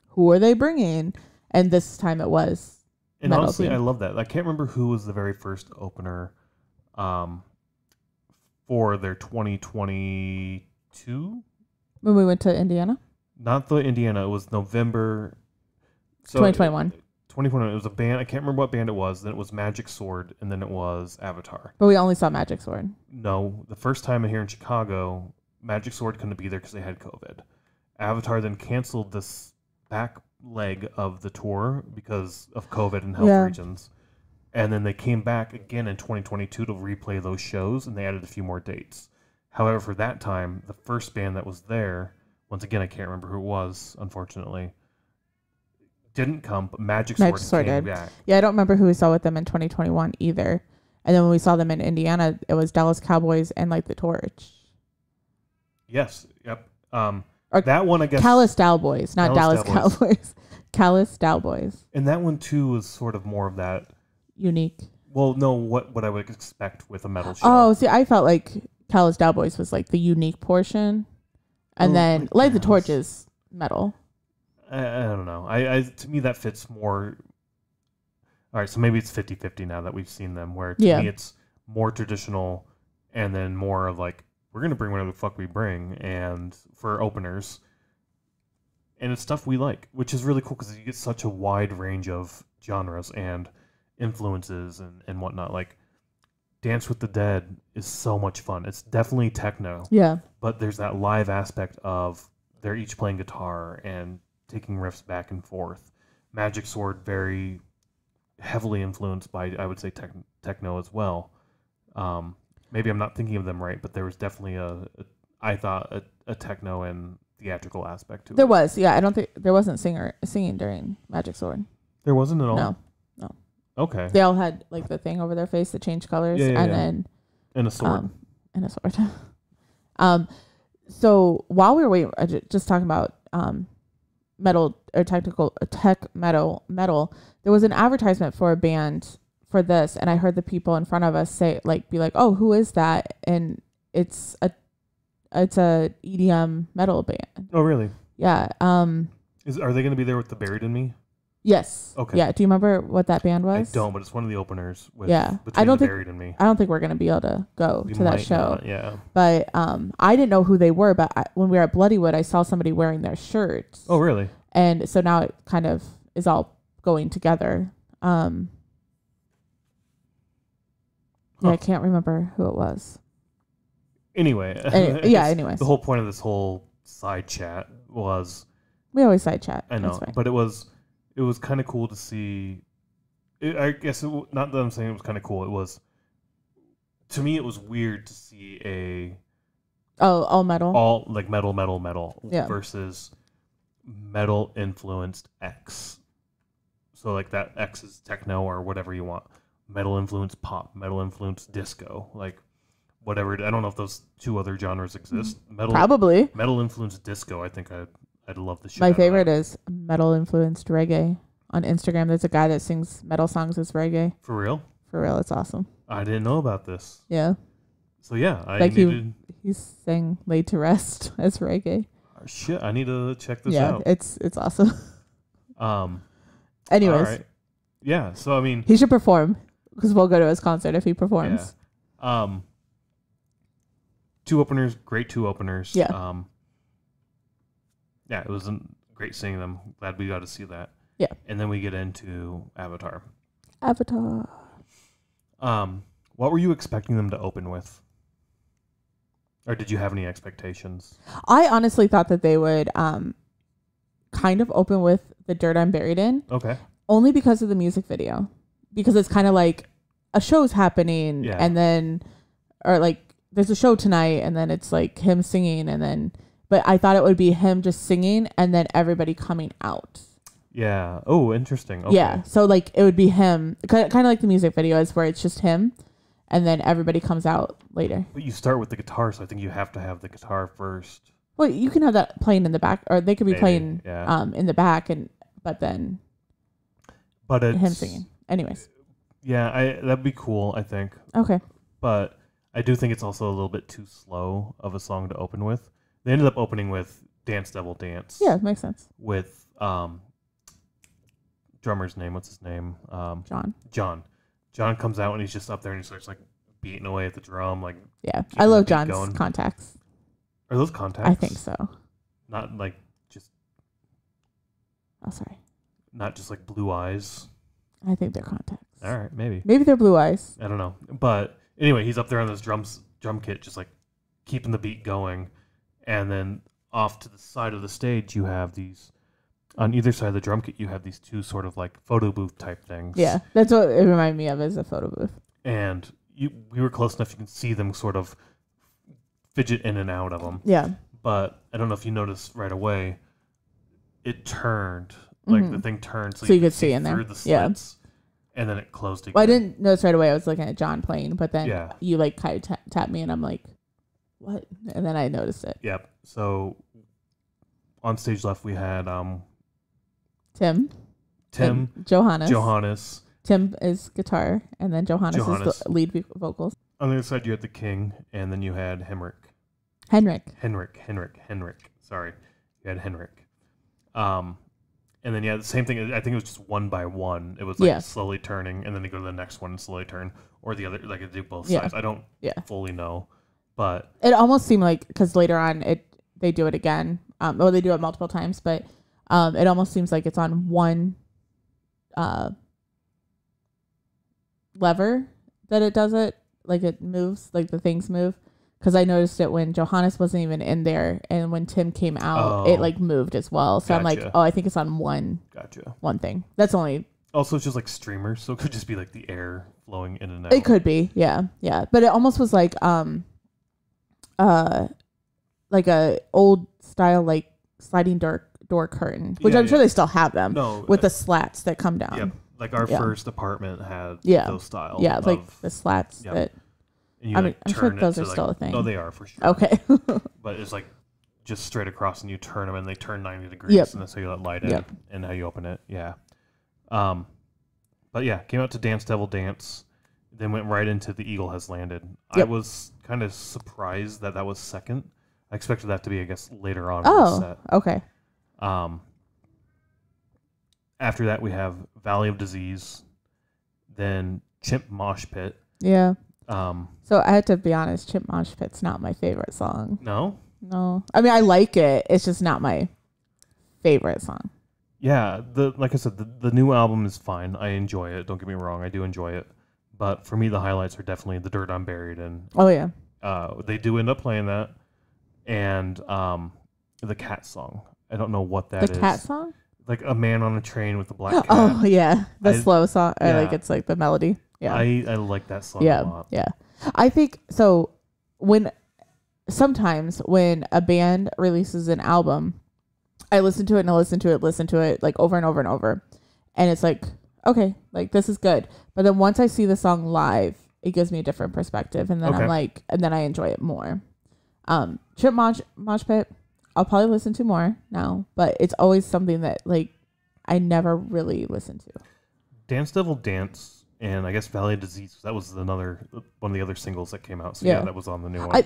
who are they bringing? And this time it was And metal honestly, theme. I love that. I can't remember who was the very first opener for their 2022. When we went to Indiana? Not the Indiana. It was November. 2021. 2021. It was a band. I can't remember what band it was. Then it was Magic Sword, and then it was Avatar. But we only saw Magic Sword. No, the first time here in Chicago, Magic Sword couldn't be there because they had COVID. Avatar then canceled this back leg of the tour because of COVID and health reasons. And then they came back again in 2022 to replay those shows, and they added a few more dates. However, for that time, the first band that was there, once again, I can't remember who it was, unfortunately, didn't come, but Magic Sword came back. Yeah, I don't remember who we saw with them in 2021 either. And then when we saw them in Indiana, it was Dallas Cowboys and Light the Torch. Yes, yep. That one, I guess. Callous Cowboys, not Dallas Cowboys. Callous Cowboys. And that one, too, was sort of more of that. Unique. Well, no, what I would expect with a metal show. Oh, see, I felt like Callous Cowboys was like the unique portion. And then Light the Torch is metal. I don't know. To me, that fits more. All right, so maybe it's 50-50 now that we've seen them, where to me it's more traditional and then more of like, we're going to bring whatever the fuck we bring and for openers. And it's stuff we like, which is really cool because you get such a wide range of genres and influences and whatnot. Like, Dance with the Dead is so much fun. It's definitely techno. Yeah. But there's that live aspect of they're each playing guitar and taking riffs back and forth. Magic Sword, very heavily influenced by, I would say, techno as well. Maybe I'm not thinking of them right, but there was definitely I thought a techno and theatrical aspect to it. There was, yeah. I don't think there wasn't singing during Magic Sword. There wasn't at all? No. Okay. They all had like the thing over their face that changed colors, then and a sword. And a sword. So while we were waiting, just talking about metal or tech metal, there was an advertisement for a band for this, and I heard the people in front of us be like, "Oh, who is that?" And it's a EDM metal band. Oh, really? Yeah. Are they going to be there with the Buried in Me? Yes. Okay. Yeah. Do you remember what that band was? I don't, but it's one of the openers. Buried in Me. I don't think we're going to be able to go to that show. Not, yeah. But I didn't know who they were. But when we were at Bloodywood, I saw somebody wearing their shirts. Oh, really? And so now it kind of is all going together. Yeah, I can't remember who it was. Anyway. Anyways. The whole point of this whole side chat was... We always side chat. I know, but it was kind of cool to see. I guess not that I'm saying it was kind of cool. It was, to me, it was weird to see all metal, all like metal versus metal influenced X. So like that X is techno or whatever you want. Metal influenced pop, metal influenced disco, like whatever. I don't know if those two other genres exist. Probably metal influenced disco. I think I'd love the shit. My favorite is metal influenced reggae. On Instagram, there's a guy that sings metal songs as reggae. For real? For real, it's awesome. I didn't know about this. Yeah. So yeah, he sang "Laid to Rest" as reggae. Shit, I need to check this out. Yeah, it's awesome. Anyways. All right. Yeah. So I mean, he should perform because we'll go to his concert if he performs. Yeah. Great two openers. Yeah. Yeah, it was great seeing them. Glad we got to see that. Yeah. And then we get into Avatar. What were you expecting them to open with? Or did you have any expectations? I honestly thought that they would kind of open with The Dirt I'm Buried In. Okay. Only because of the music video. Because it's kind of like a show's happening and then, or like there's a show tonight and then it's like him singing and then... But I thought it would be him just singing and then everybody coming out. Yeah. Oh, interesting. Okay. Yeah. So like it would be him, kind of like the music video is where it's just him and then everybody comes out later. But you start with the guitar, so I think you have to have the guitar first. Well, you can have that playing in the back, or they could be playing in the back, but then him singing. Anyways. Yeah, that'd be cool, I think. Okay. But I do think it's also a little bit too slow of a song to open with. They ended up opening with Dance Devil Dance. Yeah, it makes sense. With drummer's name, what's his name? John. John comes out and he's just up there and he starts like beating away at the drum. Like, yeah, I love John's contacts. Are those contacts? I think so. Not like just... Oh, sorry. not just like blue eyes. I think they're contacts. All right, maybe. Maybe they're blue eyes. I don't know. But anyway, he's up there on this drum kit, just like keeping the beat going. And then off to the side of the stage, you have these, on either side of the drum kit, you have these two sort of like photo booth type things. Yeah, that's what it reminded me of, is a photo booth. And we were close enough, you can see them sort of fidget in and out of them. Yeah. But I don't know if you noticed right away, it turned. Like the thing turned so you could see in there. Through the slits, and then it closed again. Well, I didn't notice right away. I was looking at John playing, but then you like kind of tapped me, and I'm like, "What?" And then I noticed it. Yep. So on stage left, we had Tim, Johannes. Tim is guitar, and then Johannes is the lead vocals. On the other side, you had the King, and then you had Henrik. Sorry, you had Henrik. And then the same thing. I think it was just one by one. It was like slowly turning, and then they go to the next one and slowly turn, or the other. Like they do both sides. I don't fully know, but it almost seemed like, because later on they do it again. Or they do it multiple times, but it almost seems like it's on one lever that it does it. Like it moves, like the things move. Because I noticed it when Johannes wasn't even in there, and when Tim came out, it like moved as well. So I'm like, I think it's on one thing. That's only. Also, it's just like streamers, so it could just be like the air flowing in and out. It could be, yeah. But it almost was like a old style like sliding door curtain, which I'm sure they still have them. With the slats that come down. Yep. Like our first apartment had those styles. Yeah, like the slats that. I'm sure those are still a thing. Oh, they are for sure. Okay. But it's like just straight across, and you turn them, and they turn 90 degrees, and that's how you let light in and how you open it. Yeah. But yeah, came out to Dance Devil Dance, then went right into The Eagle Has Landed. I was kind of surprised that was second. I expected that to be, I guess, later on in the set. Okay. After that, we have Valley of Disease, then Chimp Mosh Pit. Yeah. So I had to be honest, Chimp Mosh Pit's not my favorite song. No? No. I mean, I like it. It's just not my favorite song. Yeah, like I said, the new album is fine. I enjoy it. Don't get me wrong. I do enjoy it. But for me, the highlights are definitely The Dirt I'm Buried In. Oh, yeah. They do end up playing that. And the cat song. I don't know what that is. The cat song? Like A Man on a Train with the Black Cat. Oh, yeah. The slow song. Yeah. Like it's like the melody. Yeah. I like that song a lot. Yeah. I think so. Sometimes when a band releases an album, I listen to it like over and over and over. And it's like, okay, like this is good. But then once I see the song live, it gives me a different perspective. And then I'm like, and then I enjoy it more. Chimp Mosh Pit, I'll probably listen to more now, but it's always something that like I never really listen to. Dance Devil Dance. And I guess Valley of Disease, that was one of the other singles that came out. So yeah, that was on the new one.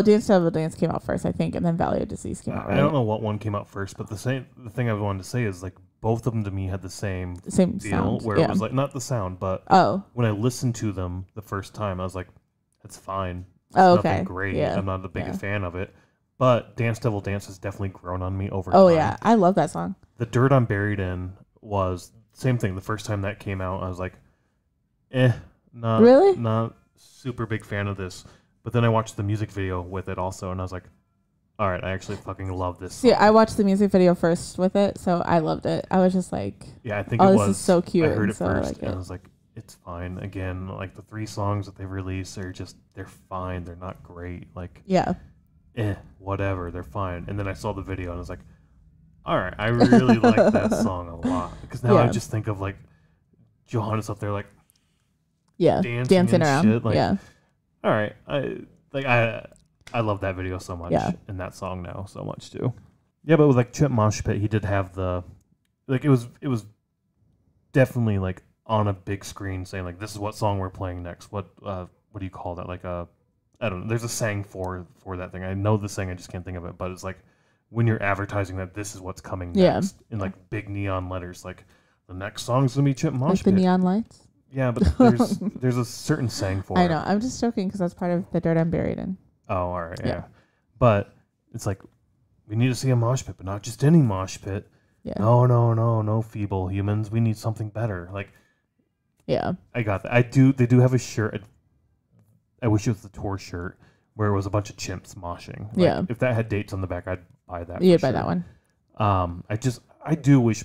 Dance Devil Dance came out first, I think, and then Valley of Disease came out, right? I don't know what one came out first, but the thing I wanted to say is like both of them to me had the same deal, sound, where it was like, not the sound, but when I listened to them the first time, I was like, it's fine. It's nothing great. Yeah. I'm not the biggest fan of it. But Dance Devil Dance has definitely grown on me over time. Oh, yeah. I love that song. The Dirt I'm Buried In was... Same thing. The first time that came out, I was like, not super big fan of this. But then I watched the music video with it also, and I was like, all right, I actually fucking love this song. Yeah, I watched the music video first with it, so I loved it. I was just like, yeah, I think it was. This is so cute. I heard it first, and I was like, it's fine. Again, like the 3 songs that they've released are just, they're fine. They're not great. Like, whatever. They're fine. And then I saw the video, and I was like, all right, I really like that song a lot, because now I just think of like Johannes up there like dancing around. Shit. Like, all right, I love that video so much, and that song now so much too. Yeah, but with like Chimp Mosh Pit, he did have the like it was definitely like on a big screen saying like, this is what song we're playing next. What do you call that? Like I don't know. There's a saying for that thing. I know the saying, I just can't think of it, but it's like, when you're advertising that this is what's coming next in like big neon letters, like the next song's gonna be Chimp Mosh Pit. Like the neon lights? Yeah, but there's a certain saying for it. I know. I'm just joking because that's part of The Dirt I'm Buried In. Oh, all right, yeah. But it's like, we need to see a mosh pit, but not just any mosh pit. Yeah. no, feeble humans. We need something better. Like, Yeah. I got that. They do have a shirt. I wish it was the tour shirt where it was a bunch of chimps moshing. Like, Yeah. if that had dates on the back, I'd buy that. Yeah, for buy sure. that one. I do wish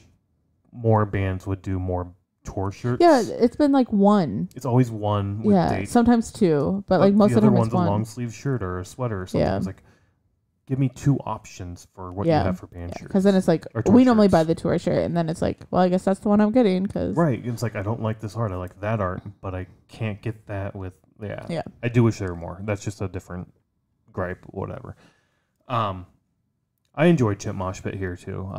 more bands would do more tour shirts. Yeah, it's been like one. It's always one with Yeah, dates. sometimes two, but like most the of the other time one's it's a one. long sleeve shirt or a sweater or something. Yeah. It's like, give me 2 options for what you Yeah. have for band shirts. Because then it's like, Or tour we normally shirts. buy the tour shirt, and then it's like, well, I guess that's the one I'm getting. Cause Right. It's like, I don't like this art. I like that art, but I can't get that with, Yeah. I do wish there were more. That's just a different gripe, whatever. I enjoyed Chimp Mosh Pit here too.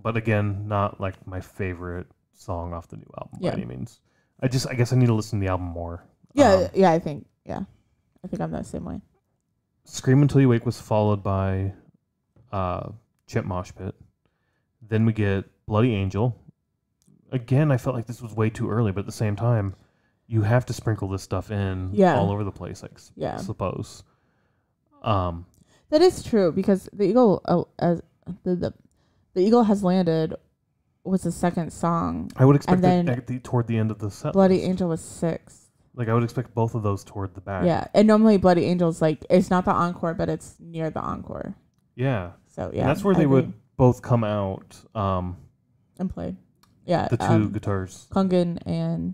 But again, not like my favorite song off the new album by any means. I guess I need to listen to the album more. Yeah, I think I'm the same way. Scream Until You Wake was followed by Chimp Mosh Pit. Then we get Bloody Angel. Again, I felt like this was way too early, but at the same time, you have to sprinkle this stuff in all over the place, I suppose. That is true, because the Eagle, the Eagle Has Landed was the second song. I would expect and it toward the end of the set. Bloody Angel was 6th. Like, I would expect both of those toward the back. Yeah, and normally Bloody Angel's like, it's not the encore, but it's near the encore. Yeah. So yeah, and that's where they would both come out. And play. Yeah. The 2 guitars. Kungan and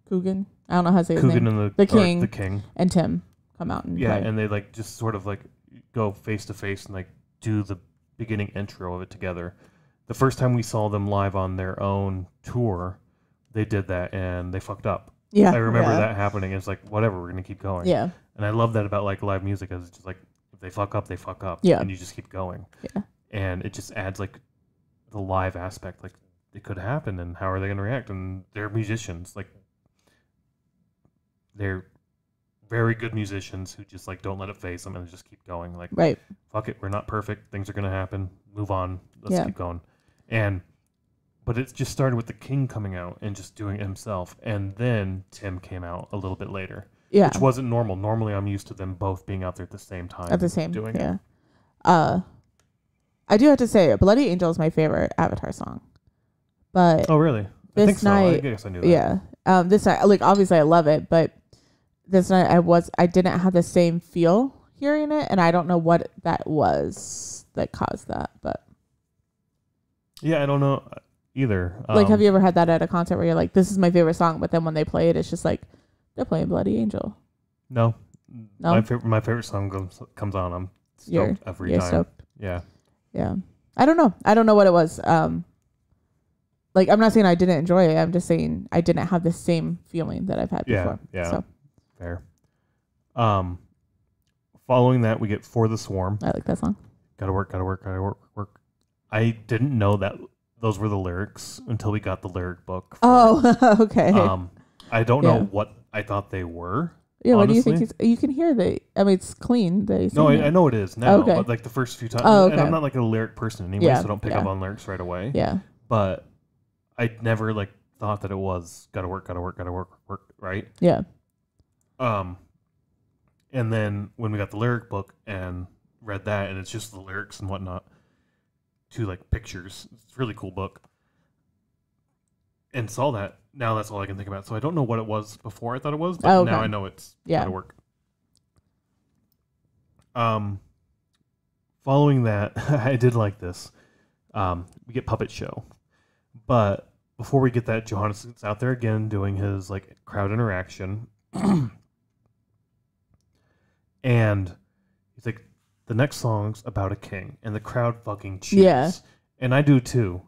Coogan. I don't know how to say his Coogan name. and the King. the King. And Tim come out and play. And they like just sort of like go face to face and like do the beginning intro of it together. The first time we saw them live on their own tour, they did that and they fucked up. Yeah. I remember that happening. It's like, whatever, we're gonna keep going. Yeah. And I love that about like live music, is it's just like, if they fuck up, they fuck up. Yeah. And you just keep going. Yeah. And it just adds like the live aspect, like it could happen and how are they gonna react? And they're musicians, like they're very good musicians who just like don't let it phase them and just keep going. Like, right. Fuck it, we're not perfect. Things are gonna happen. Move on. Let's keep going. But it just started with the King coming out and just doing it himself, and then Tim came out a little bit later. Yeah. Which wasn't normal. Normally, I'm used to them both being out there at the same time. Doing it. I do have to say, Bloody Angel is my favorite Avatar song. But oh really? I think so. I guess I knew that. Yeah. This night, like obviously I love it, but this night I didn't have the same feel hearing it, and I don't know what that was that caused that, but yeah, I don't know either. Like, have you ever had that at a concert where you're like, this is my favorite song, but then when they play it, it's just like they're playing Bloody Angel? No. My favorite song comes on. I'm stoked every time. Stoked. Yeah. Yeah. I don't know what it was. Like, I'm not saying I didn't enjoy it. I'm just saying I didn't have the same feeling that I've had before. Yeah. So. Fair. Following that, we get For the Swarm. I like that song. Gotta work. I didn't know that those were the lyrics until we got the lyric book. Okay. I don't know what I thought they were. Yeah, honestly. what do you think? You can hear it's clean. No, I know it is now. Okay. But like the first few times, okay. And I'm not like a lyric person anyway, so I don't pick up on lyrics right away. Yeah. But I never like thought that it was gotta work, right? Yeah. And then when we got the lyric book and read that, and it's just the lyrics and whatnot, to like pictures. It's a really cool book. And saw that. Now that's all I can think about. So I don't know what it was before I thought it was, but now I know it's gotta work. Following that, I did like this. We get Puppet Show. But before we get that, Johannes is out there again doing his like crowd interaction. And he's like, the next song's about a king, and the crowd fucking cheers. Yeah. And I do too.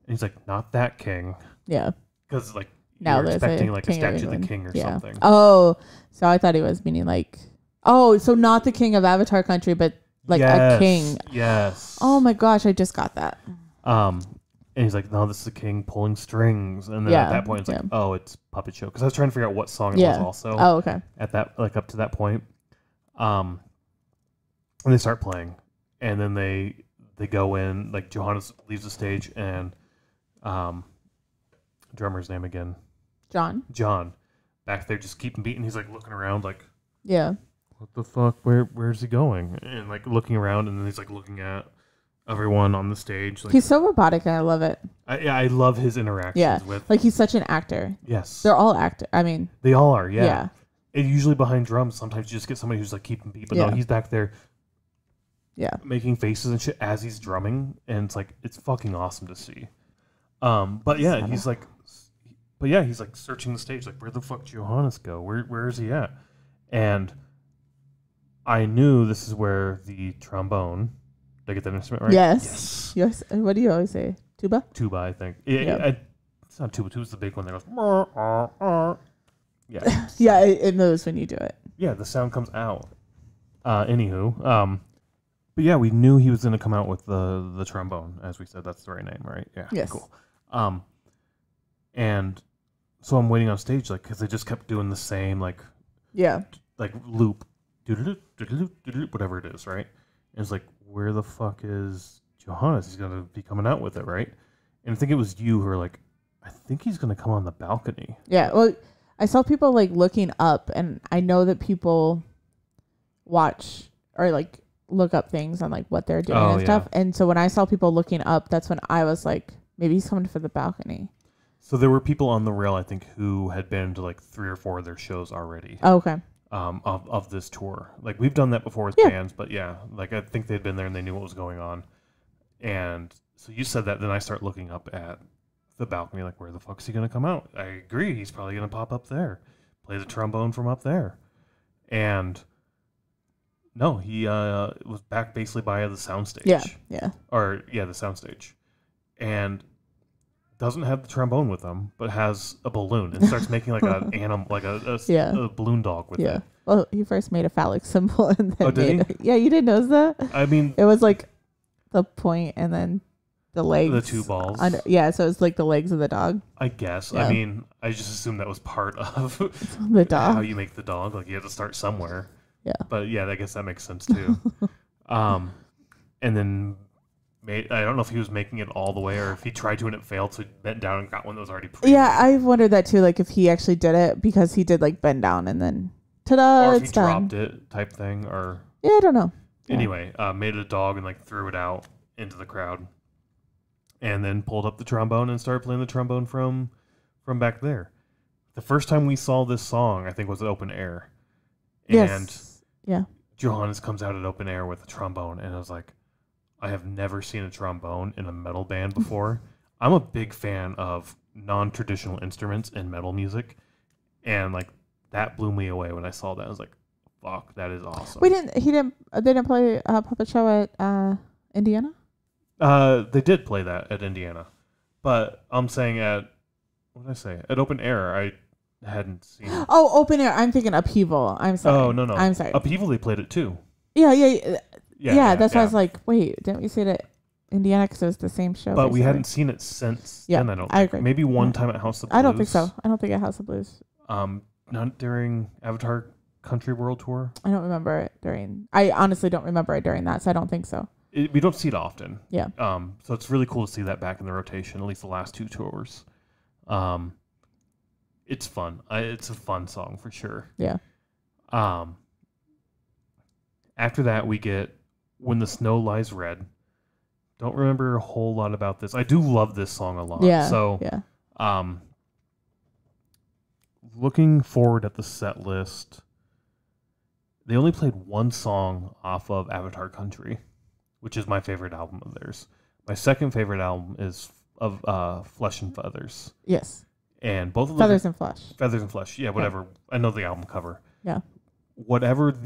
And he's like, not that king. Yeah. Because like now you're expecting like a King of statue of the England. king or something. Oh, so I thought he was meaning like, so not the king of Avatar Country, but like a king. Yes. Oh my gosh, I just got that. And he's like, no, this is a king pulling strings. And then at that point, it's like, oh, it's Puppet Show. Because I was trying to figure out what song it was also. Oh, okay. At that, like up to that point. And they start playing. And then they go in, like Johannes leaves the stage and drummer's name again. John. Back there just keeping beating. He's like looking around like, yeah. what the fuck? Where's he going? And like looking around, and then he's like looking at everyone on the stage. Like, He's so robotic, and I love it. I love his interactions Yeah, with. like he's such an actor. Yes, They're all actor. I mean, they all are. Yeah. yeah. And usually behind drums, sometimes you just get somebody who's like keeping beat, but no, Yeah. he's back there Yeah. making faces and shit as he's drumming, and it's fucking awesome to see. But yeah, he's like searching the stage, like, where the fuck did Johannes go? Where is he at? And I knew this is where the trombone. Did I get that instrument right? Yes. Yes. And what do you always say? Tuba? Tuba, I think. Yeah. It's not tuba. Tuba's the big one that goes. Yeah. Yeah, it moves when you do it. Yeah, the sound comes out. Anywho, but yeah, we knew he was going to come out with the trombone, as we said. That's the right name, right? Yeah. Yes. Cool. And so I'm waiting on stage, like, because they just kept doing the same, like loop, whatever it is, right? And it's like, where the fuck is Johannes? He's going to be coming out with it, right? And I think it was you who were like, I think he's going to come on the balcony. Yeah. Well, I saw people like looking up, and I know that people watch or like look up things on like what they're doing and stuff. And so when I saw people looking up, that's when I was like, maybe he's coming for the balcony. So there were people on the rail, I think, who had been to like 3 or 4 of their shows already. Oh, okay. Of this tour. Like, we've done that before with bands, but yeah, like, I think they'd been there and they knew what was going on. And so you said that, then I start looking up at the balcony, like, where the fuck is he going to come out? I agree, he's probably going to pop up there, play the trombone from up there. And no, he was back basically by the soundstage. Yeah. The soundstage. And doesn't have the trombone with him, but has a balloon and starts making like an animal, like a balloon dog with it. Well, he first made a phallic symbol and then did he? Yeah, you didn't notice that? I mean, it was like the point and then the legs. The 2 balls. So it's like the legs of the dog. I guess. Yeah. I mean, I just assumed that was part of the dog. How you make the dog. Like, you have to start somewhere. Yeah. But yeah, I guess that makes sense too. And then I don't know if he was making it all the way or if he tried to and it failed, so he bent down and got one that was already pre-made. Yeah, I wondered that too, like if he actually did it, because he did like bend down and then ta-da, or if it's he done. dropped it type thing, or I don't know. Anyway, made it a dog and like threw it out into the crowd, and then pulled up the trombone and started playing the trombone from back there. The first time we saw this song, I think, was at Open Air. And Johannes comes out at Open Air with a trombone, and I was like, I have never seen a trombone in a metal band before. I'm a big fan of non-traditional instruments in metal music, and like that blew me away when I saw that. I was like, fuck, that is awesome. They didn't play Puppet Show at Indiana? They did play that at Indiana, but I'm saying at Open Air, I hadn't seen it. Oh, Open Air. I'm thinking Upheaval. I'm sorry. Oh, no. I'm sorry. Upheaval, they played it too. Yeah, that's why I was like, wait, didn't we say that Indiana because it was the same show? But we hadn't seen it since then, I don't think. I agree. Maybe one time at House of Blues. I don't think so. I don't think at House of Blues. Not during Avatar Country World Tour. I don't remember it during... I honestly don't remember it during that, so I don't think so. We don't see it often. Yeah. So it's really cool to see that back in the rotation, at least the last 2 tours. It's fun. It's a fun song for sure. Yeah. After that, we get When the Snow Lies Red. Don't remember a whole lot about this. I do love this song a lot. Yeah. So, looking forward at the set list, they only played 1 song off of Avatar Country, which is my favorite album of theirs. My second favorite album is of Flesh and Feathers. Yes. And both of them... Feathers and Flesh. Yeah, whatever. Yeah. I know the album cover. Yeah. Whatever it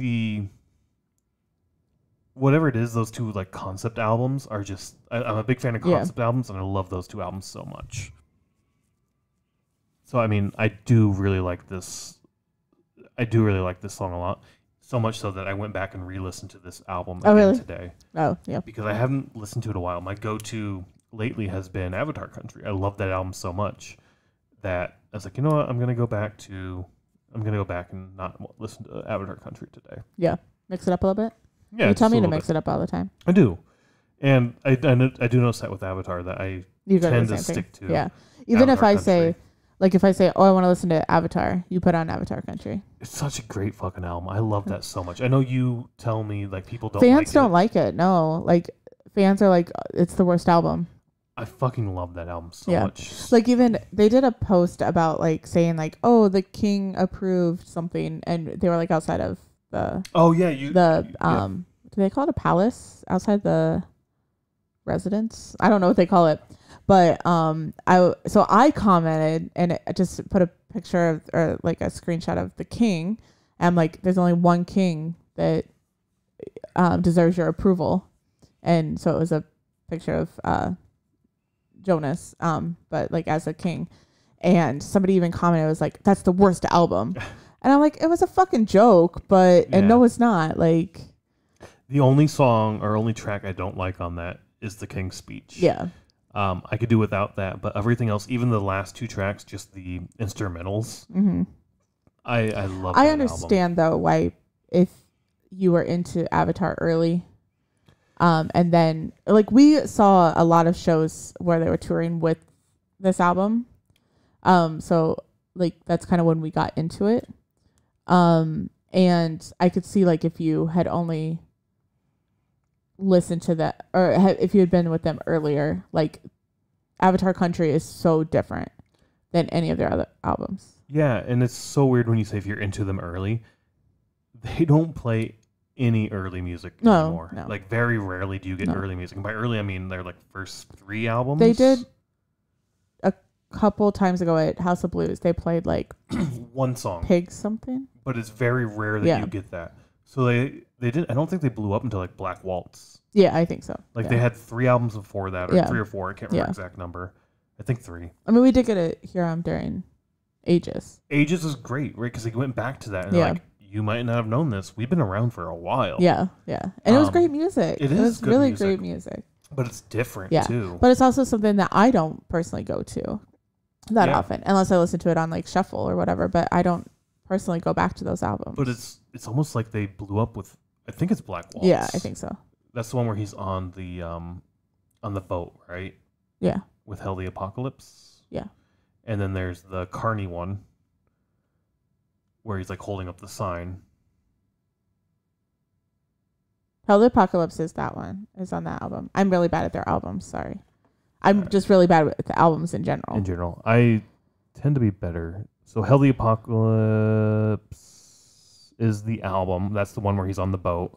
is, those 2 like concept albums are just... I'm a big fan of concept albums, and I love those 2 albums so much. So, I mean, I do really like this song a lot. So much so that I went back and re-listened to this album again today. Oh, yeah. Because I haven't listened to it in a while. My go-to lately has been Avatar Country. I love that album so much that I was like, you know what? I'm going to go back and not listen to Avatar Country today. Yeah. Mix it up a little bit? Yeah. You tell me to mix it up all the time. I do. And I do notice that with Avatar that I tend to stick to. Yeah. Even Avatar if I say, oh, I want to listen to Avatar, you put on Avatar Country. It's such a great fucking album. I love that so much. I know you tell me like people don't fans like it. don't like it. No, like fans are like, it's the worst album. I fucking love that album so Yeah. much. Like even they did a post about like saying like, oh, the king approved something, and they were like outside of the Oh yeah, do they call it a palace outside the residence? I don't know what they call it, but I commented and it just put a picture of or like a screenshot of the king, and I'm like, there's only one king that deserves your approval, and so it was a picture of Jonas, but like as a king, and somebody even commented, it was like, that's the worst album. And I'm like, it was a fucking joke, but and no, it's not. Like, the only song or only track I don't like on that is the King's Speech. Yeah. I could do without that, but everything else, even the last 2 tracks, just the instrumentals, I love. I understand though why, if you were into Avatar early, and then like we saw a lot of shows where they were touring with this album, so like that's kind of when we got into it, and I could see like if you had only listened to that or if you had been with them earlier, like Avatar Country is so different than any of their other albums. Yeah, and it's so weird when you say if you're into them early, they don't play any early music anymore. No. Like very rarely do you get early music. And by early I mean they're like first 3 albums. They did a couple times ago at House of Blues. They played like one song. Pig something. But it's very rare that you get that. So they didn't. I don't think they blew up until like Black Waltz. Yeah, I think so. Like they had 3 albums before that, or 3 or 4. I can't remember the exact number. I think 3. I mean, we did get it here during Ages. Ages is great, right? Because they went back to that and like, you might not have known this. We've been around for a while. Yeah, yeah. And it was great music. It was good really music, great music. But it's different too. But it's also something that I don't personally go to that often, unless I listen to it on like shuffle or whatever. But I don't personally go back to those albums. But it's almost like they blew up with, I think it's Black Waltz. Yeah, I think so. That's the one where he's on the boat, right? Yeah. With Hell the Apocalypse. Yeah. And then there's the Carney one where he's like holding up the sign. Hell the Apocalypse is that one. Is on that album. I'm really bad at their albums. Sorry. I'm just really bad with the albums in general. In general. I tend to be better. So Hell the Apocalypse is the album. That's the one where he's on the boat.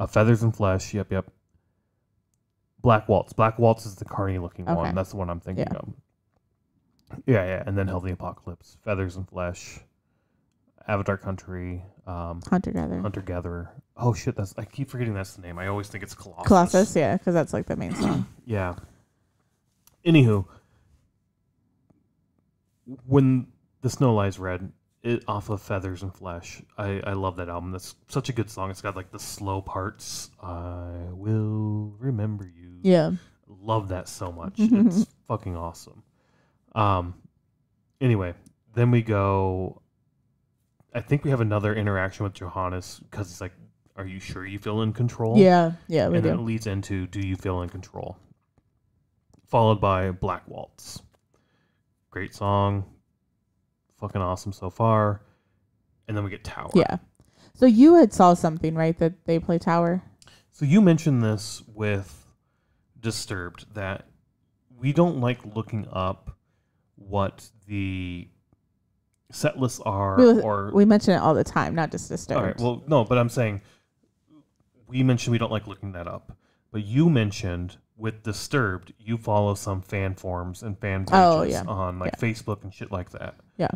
Feathers and Flesh. Yep. Black Waltz. Black Waltz is the Carney looking one. That's the one I'm thinking of. Yeah. And then Hell the Apocalypse. Feathers and Flesh. Avatar Country. Hunter-Gatherer. Oh shit, I keep forgetting that's the name. I always think it's Colossus. Colossus, yeah, because that's like the main song. Yeah. Anywho, when The Snow Lies Red, off of Feathers and Flesh, I love that album. That's such a good song. It's got like the slow parts. I will remember you. Yeah. Love that so much. It's fucking awesome. Anyway, then we go. I think we have another interaction with Johannes because he's like, "Are you sure you feel in control?" Yeah, we and do. then it leads into, "Do you feel in control?" Followed by Black Waltz. Great song, fucking awesome so far, and then we get Tower. Yeah. So you had saw something, right? That they play Tower. So you mentioned this with Disturbed that we don't like looking up what the set lists are, we mention it all the time, not just Disturbed. All right, well, no, but I'm saying we mentioned we don't like looking that up. But you mentioned with Disturbed, you follow some fan forums and fan pages on like Facebook and shit like that. Yeah.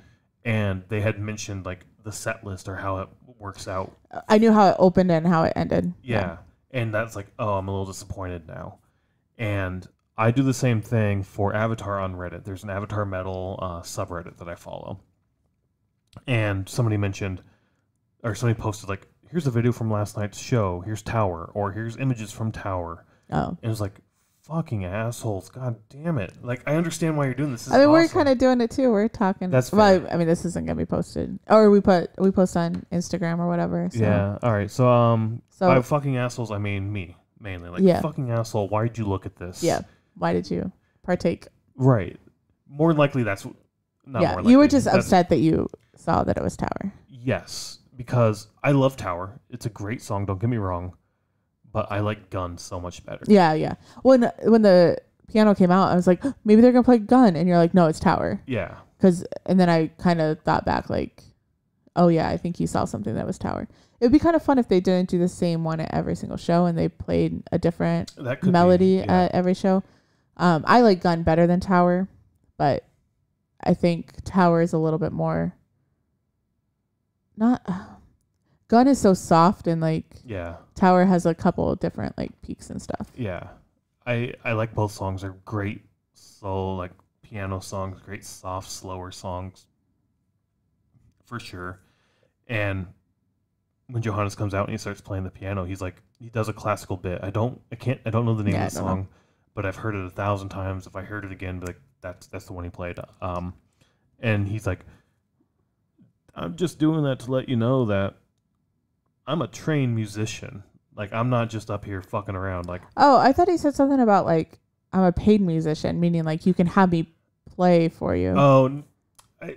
And they had mentioned like the set list or how it works out. I knew how it opened and how it ended. Yeah. And that's like, oh, I'm a little disappointed now. And I do the same thing for Avatar on Reddit. There's an Avatar Metal subreddit that I follow. And somebody posted like, here's a video from last night's show. Here's Tower, or here's images from Tower. Oh. And it was like, fucking assholes. God damn it. Like, I understand why you're doing this. I mean, we're kind of doing it too. We're talking. That's fair. Well, I mean, this isn't going to be posted. Or we post on Instagram or whatever. So. Yeah. All right. So, by fucking assholes, I mean me, mainly. Like, fucking asshole, why did you look at this? Yeah. Why did you partake? Right. More likely that's... Not more likely. You were just upset that you saw that it was Tower. Yes, because I love Tower. It's a great song, don't get me wrong. but I like Gun so much better. Yeah. When the piano came out, I was like, maybe they're gonna play Gun, and you're like, no, it's Tower. Yeah. And then I kind of thought back, like, oh yeah, I think you saw something that was Tower. It would be kind of fun if they didn't do the same one at every single show and they played a different melody at every show. I like Gun better than Tower, but I think Tower is a little bit more. Gun is so soft and like. Yeah. Tower has a couple of different like peaks and stuff. Yeah, I like both songs. They're great soul like piano songs, great soft, slower songs, for sure. And when Johannes comes out and he starts playing the piano, he does a classical bit. I don't know the name of the song, but I've heard it 1,000 times. If I heard it again, be like, that's the one he played. And he's like, I'm just doing that to let you know that I'm a trained musician. Like, I'm not just up here fucking around. Like, oh, I thought he said something about like I'm a paid musician, meaning like you can have me play for you. Oh,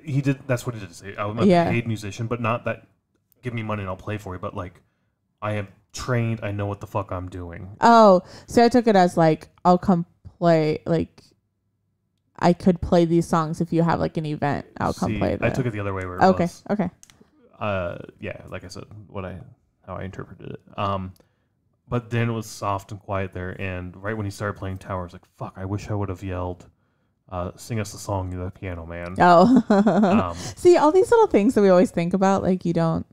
he did. That's what he did say. I'm a paid musician, but not that. Give me money and I'll play for you. But like, I am trained. I know what the fuck I'm doing. Oh, so I took it as like I'll come play. Like, I could play these songs if you have like an event. I'll come play them. I took it the other way. Where it was. Okay. Yeah, like I said, how I interpreted it. But then it was soft and quiet there, and right when he started playing Tower, I was like, "Fuck! I wish I would have yelled, sing us the song, the Piano Man." Oh, see, all these little things that we always think about, like you don't.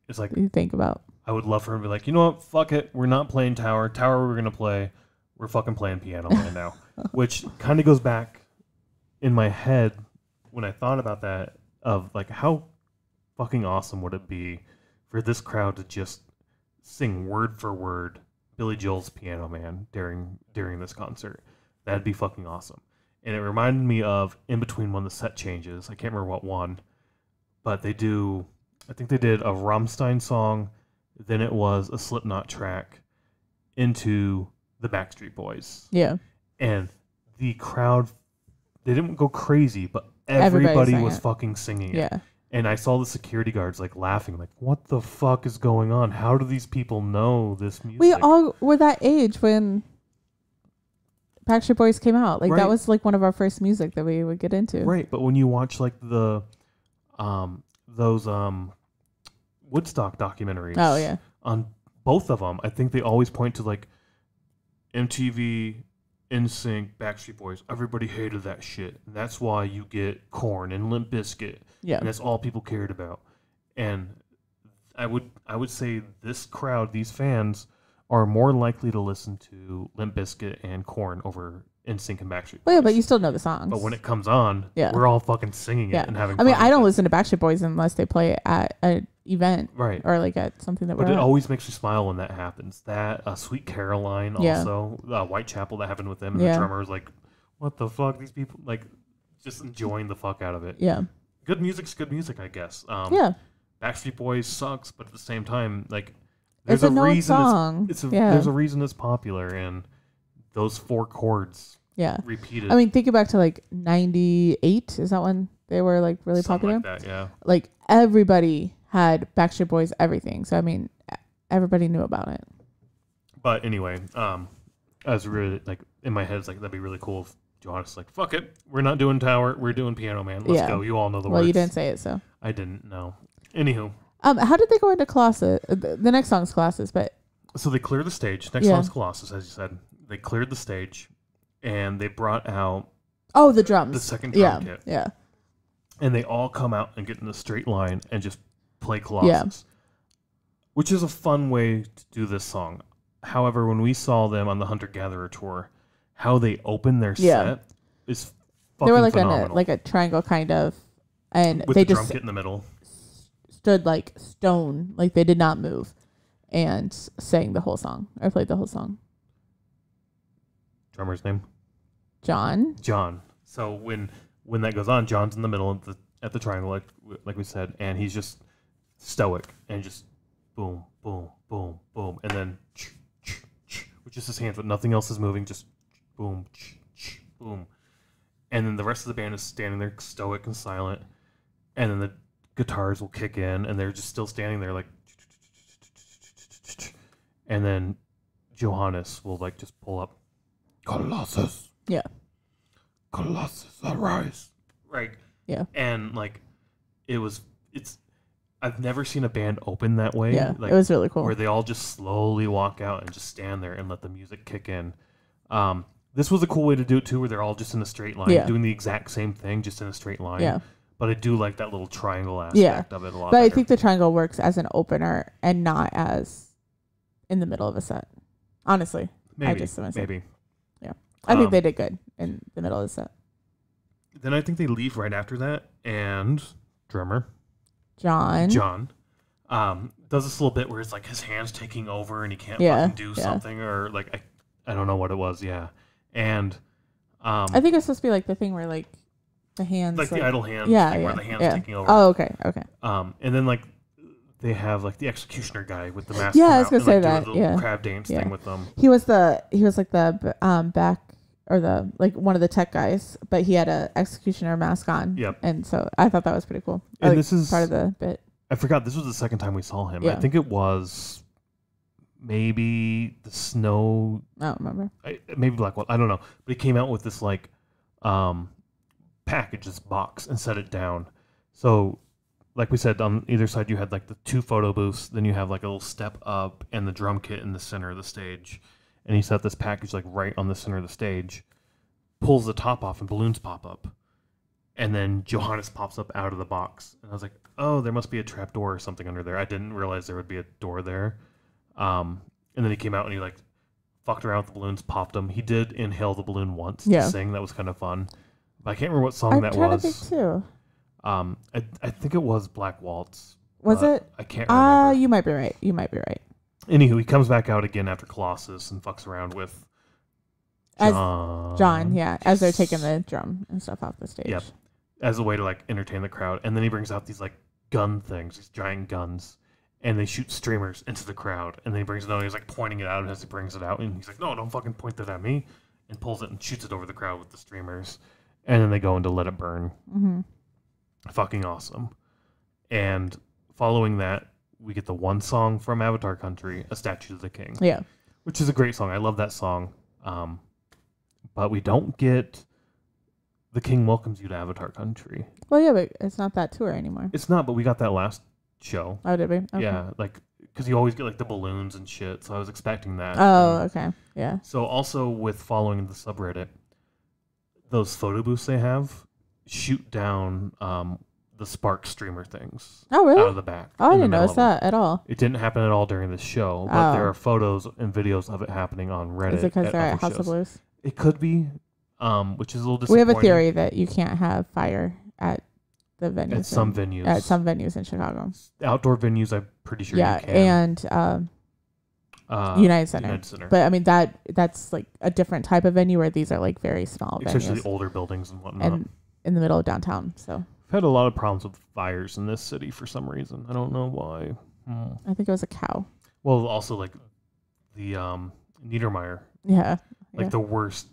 It's like you think about. I would love for him to be like, you know what? Fuck it, we're not playing Tower. Tower, we're gonna play. We're fucking playing Piano Man now, which kind of goes back in my head when I thought about that of like how fucking awesome would it be for this crowd to just sing word for word Billy Joel's Piano Man during this concert. That'd be fucking awesome. And it reminded me of in between when the set changes. I can't remember what one, but I think they did a Rammstein song, then it was a Slipknot track into the Backstreet Boys. Yeah. And the crowd, they didn't go crazy, but everybody was fucking singing it. Yeah. And I saw the security guards like laughing, like, what the fuck is going on? How do these people know this music? We all were that age when Backstreet Boys came out. Like that was like one of our first music that we would get into. Right, but when you watch like the those Woodstock documentaries. Oh yeah. On both of them, I think they always point to like MTV, NSYNC, Backstreet Boys. Everybody hated that shit. And that's why you get Korn and Limp Bizkit. Yeah. And that's all people cared about. And I would say this crowd, these fans, are more likely to listen to Limp Bizkit and Korn over NSYNC and Backstreet Boys. Well, yeah, but you still know the songs. But when it comes on, we're all fucking singing it and having fun. I mean, I don't listen to Backstreet Boys unless they play it at an event. Right. Or like at something that But we're it at. always makes me smile when that happens. That Sweet Caroline also, Whitechapel, that happened with them. And the drummer was like, what the fuck? These people, like, just enjoying the fuck out of it. Yeah. Good music's good music, I guess. Yeah. Backstreet Boys sucks, but at the same time, like, there's a reason song. There's a reason it's popular, and those 4 chords repeated. I mean, think back to like 98. Is that when they were like really popular? Like that, yeah. Like everybody had Backstreet Boys everything. So I mean, everybody knew about it. But anyway, I was really like in my head, it's like that'd be really cool if Johannes like, fuck it, we're not doing Tower, we're doing Piano Man. Let's go. You all know the words. Well, you didn't say it, so I didn't know. Anywho, how did they go into Colossus? The next song's Colossus, but so they cleared the stage. Next song's Colossus, as you said. They cleared the stage, and they brought out the drums, the second drum kit. Yeah, and they all come out and get in a straight line and just play Colossus, which is a fun way to do this song. However, when we saw them on the Hunter Gatherer tour, how they opened their set is fucking they were like phenomenal. a triangle kind of, and with they the just drum kit in the middle. Stood like stone, like they did not move, and sang the whole song. I played the whole song. Drummer's name? John. So when that goes on, John's in the middle at the triangle, like we said, and he's just stoic and just boom, boom, boom, boom, and then with just his hands, but nothing else is moving, just boom, boom, and then the rest of the band is standing there stoic and silent, and then the guitars will kick in, and they're just still standing there like, and then Johannes will like just pull up, Colossus. Yeah. Colossus, arise. Right. Yeah. And like, I've never seen a band open that way. Yeah. Like, it was really cool. where they all just slowly walk out and just stand there and let the music kick in. This was a cool way to do it too, where they're all just in a straight line, doing the exact same thing, just in a straight line. Yeah. But I do like that little triangle aspect of it a lot. But better. I think the triangle works as an opener and not as in the middle of a set. Honestly. maybe. Yeah. I think they did good in the middle of the set. Then I think they leave right after that, and drummer John does this little bit where it's like his hand's taking over and he can't fucking do something, or like I don't know what it was. Yeah. And I think it's supposed to be like the thing where like the hands, like the idle hands, where the hands taking over. Oh, okay. And then like they have like the executioner guy with the mask. Yeah, I was gonna say and, that. do a little crab dance thing with them. He was like the back or the like one of the tech guys, but he had a executioner mask on. Yep. And so I thought that was pretty cool. And like, this is part of the bit. I forgot this was the second time we saw him. Yeah. I think it was maybe the snow. I don't remember. Maybe Blackwell. I don't know. But he came out with this like package, this box, and set it down. So, like we said, on either side you had like the 2 photo booths. Then you have like a little step up and the drum kit in the center of the stage. And he set this package like right on the center of the stage. Pulls the top off and balloons pop up. And then Johannes pops up out of the box. And I was like, oh, there must be a trap door or something under there. I didn't realize there would be a door there. And then he came out and he like fucked around with the balloons, popped them. He did inhale the balloon once to sing. That was kind of fun. But I can't remember what song that was. To think too. I think it was Black Waltz. Was it? I can't remember. You might be right. Anywho, he comes back out again after Colossus and fucks around with John, yeah, as they're taking the drum and stuff off the stage. Yep. As a way to like entertain the crowd. And then he brings out these like gun things, these giant guns, and they shoot streamers into the crowd. And then he brings it out and he's like pointing it out as he brings it out. And he's like, no, don't fucking point that at me. And pulls it and shoots it over the crowd with the streamers. And then they go into Let It Burn. Mm-hmm. Fucking awesome. And following that, we get the one song from Avatar Country, A Statue to the King. Yeah. Which is a great song. I love that song. But we don't get The King Welcomes You to Avatar Country. Well, yeah, but it's not that tour anymore. It's not, but we got that last show. Oh, did we? Okay. Yeah, like, because you always get, like, the balloons and shit, so I was expecting that. Oh, okay. Yeah. So also with following the subreddit, those photo booths they have shoot down the Spark streamer things. Oh, really? Out of the back. Oh, I didn't notice that at all. It didn't happen at all during this show, but there are photos and videos of it happening on Reddit. Is it because they're at House shows. of Blues? It could be, which is a little We disappointing. have a theory that you can't have fire at the venues. At some venues. At some venues in Chicago. Outdoor venues, I'm pretty sure you can. And United Center. But I mean that's like a different type of venue where these are like very small venues. Especially older buildings and whatnot. And in the middle of downtown. So I've had a lot of problems with fires in this city for some reason. I don't know why. I think it was a cow. Well, also like the Niedermeyer. Yeah. Like the worst.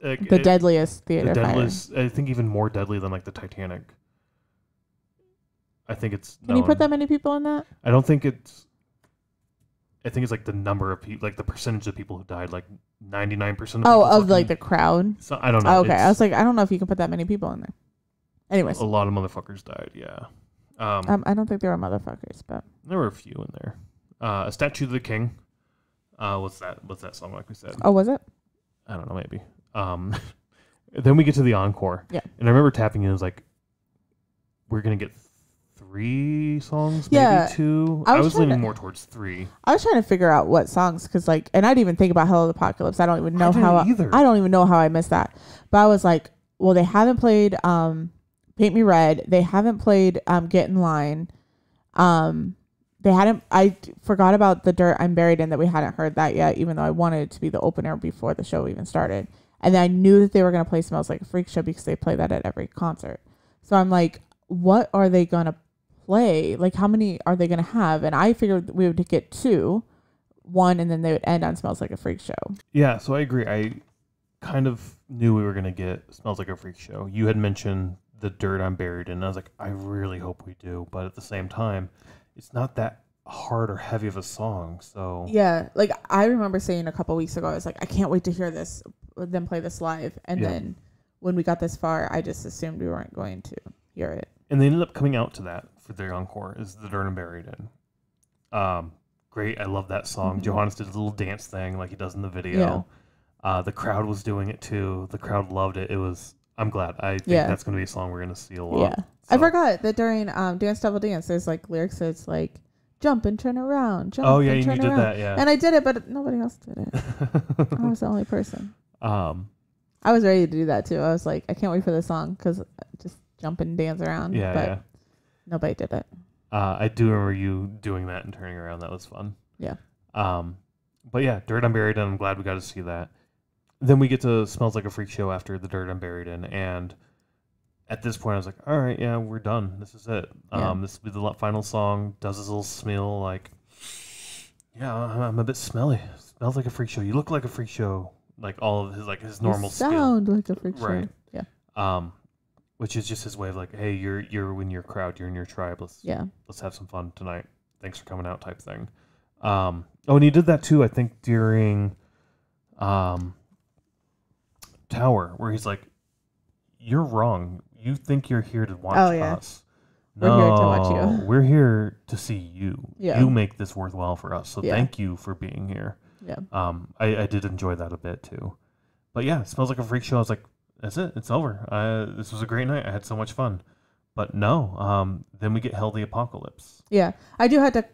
The deadliest theater fire. I think even more deadly than like the Titanic. I think it's. Can you put that many people in that? I don't think it's. I think it's like the number of people, like the percentage of people who died, like 99%. Of like the crowd. So, I don't know. Oh, okay, I was like, I don't know if you can put that many people in there. Anyways, a lot of motherfuckers died. Yeah. I don't think there were motherfuckers, but there were a few in there. A Statue of the King. What's that song? Like we said. Oh, was it? I don't know. Maybe. Then we get to the encore. Yeah. And I remember tapping in. It was like, we're gonna get 3 songs, yeah, maybe 2. I was leaning more towards 3. I was trying to figure out what songs, because like, and I didn't even think about Hell of the Apocalypse. I don't even know how either. I don't even know how I missed that. But I was like, well, they haven't played Paint Me Red. They haven't played Get in Line. They hadn't. I forgot about The Dirt I'm Buried In, that we hadn't heard that yet, even though I wanted it to be the opener before the show even started. And then I knew that they were gonna play Smells Like a Freak Show because they play that at every concert. So I'm like, what are they gonna play? Like, how many are they gonna have? And I figured we would get 2, 1, and then they would end on Smells Like a Freak Show. Yeah, so I agree. I kind of knew we were gonna get Smells Like a Freak Show. You had mentioned The Dirt I'm Buried In, and I was like, I really hope we do. But at the same time, it's not that hard or heavy of a song. So Yeah, like I remember saying a couple weeks ago, I was like, I can't wait to hear them play this live. And then when we got this far, I just assumed we weren't going to hear it. And they ended up coming out to that for their encore, is The Dirt I'm Buried In. Great. I love that song. Mm-hmm. Johannes did a little dance thing like he does in the video. The crowd was doing it too. The crowd loved it. I'm glad. I think that's going to be a song we're going to see a lot. Yeah. So. I forgot that during Dance Devil Dance, there's like lyrics that's like, jump and turn around. Jump oh, yeah, and you turn did around. that, yeah. And I did it, but nobody else did it. I was the only person. I was ready to do that too. I was like, I can't wait for this song because just jump and dance around. Yeah, but nobody did it. I do remember you doing that and turning around. That was fun. Yeah. But yeah, Dirt I'm Buried In. I'm glad we got to see that. Then we get to Smells Like a Freak Show after The Dirt I'm Buried In, and at this point I was like, all right, yeah, we're done. This is it. This will be the final song. Does his little smell like, yeah, I'm a bit smelly. Smells like a freak show. You look like a freak show. Like all of his normal sound like a freak show. Right. Yeah. Which is just his way of like, hey, you're in your crowd, you're in your tribe. Let's have some fun tonight. Thanks for coming out, type thing. And he did that too, I think, during Tower, where he's like, you're wrong. You think you're here to watch us. We're here to watch you. We're here to see you. Yeah. You make this worthwhile for us. So thank you for being here. Yeah. I did enjoy that a bit too. But yeah, It Smells Like a Freak Show. I was like, that's it. It's over. This was a great night. I had so much fun. But no, then we get Hell the Apocalypse. Yeah. I do have to,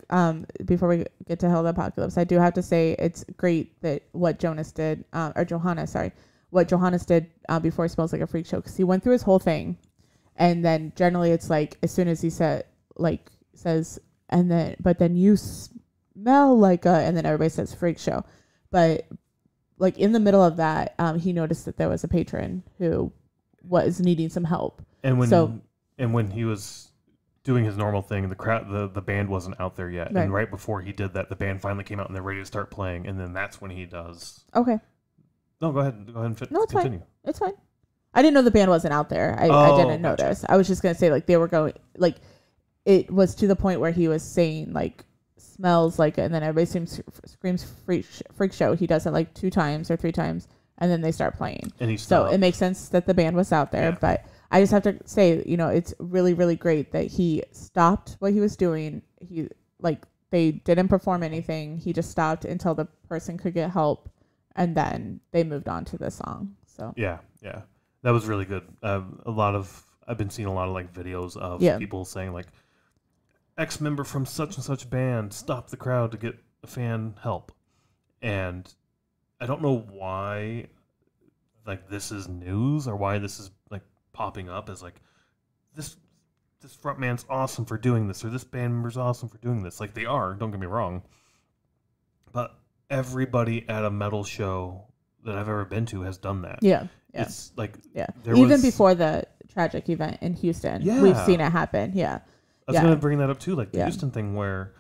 before we get to Hell the Apocalypse, I do have to say it's great that what Johannes did before Smells Like a Freak Show, because he went through his whole thing. And then generally it's like, as soon as he says, but then you smell like and then everybody says freak show. But like in the middle of that, he noticed that there was a patron who was needing some help. And when he was doing his normal thing, the band wasn't out there yet. Right. And right before he did that, the band finally came out and they're ready to start playing. And then that's when he does. Okay. No, go ahead and no, continue. It's fine. I didn't know the band wasn't out there. I didn't notice. I was just gonna say like they were going like it was to the point where he was saying like smells like, and then everybody screams freak show. He does it like 2 times or 3 times, and then they start playing. And so it makes sense that the band was out there. Yeah. But I just have to say, it's really, really great that he stopped what he was doing. They didn't perform anything. He just stopped until the person could get help, and then they moved on to the song. So yeah. That was really good. I've been seeing a lot of like videos of people saying like, X member from such and such band stopped the crowd to get a fan help. And I don't know why like this is news or why this is like popping up as like this front man's awesome for doing this, or this band member's awesome for doing this. Like they are, don't get me wrong. But everybody at a metal show that I've ever been to has done that. Yeah. It's like even before the tragic event in Houston, we've seen it happen. Yeah. I was gonna bring that up too, like the Houston thing where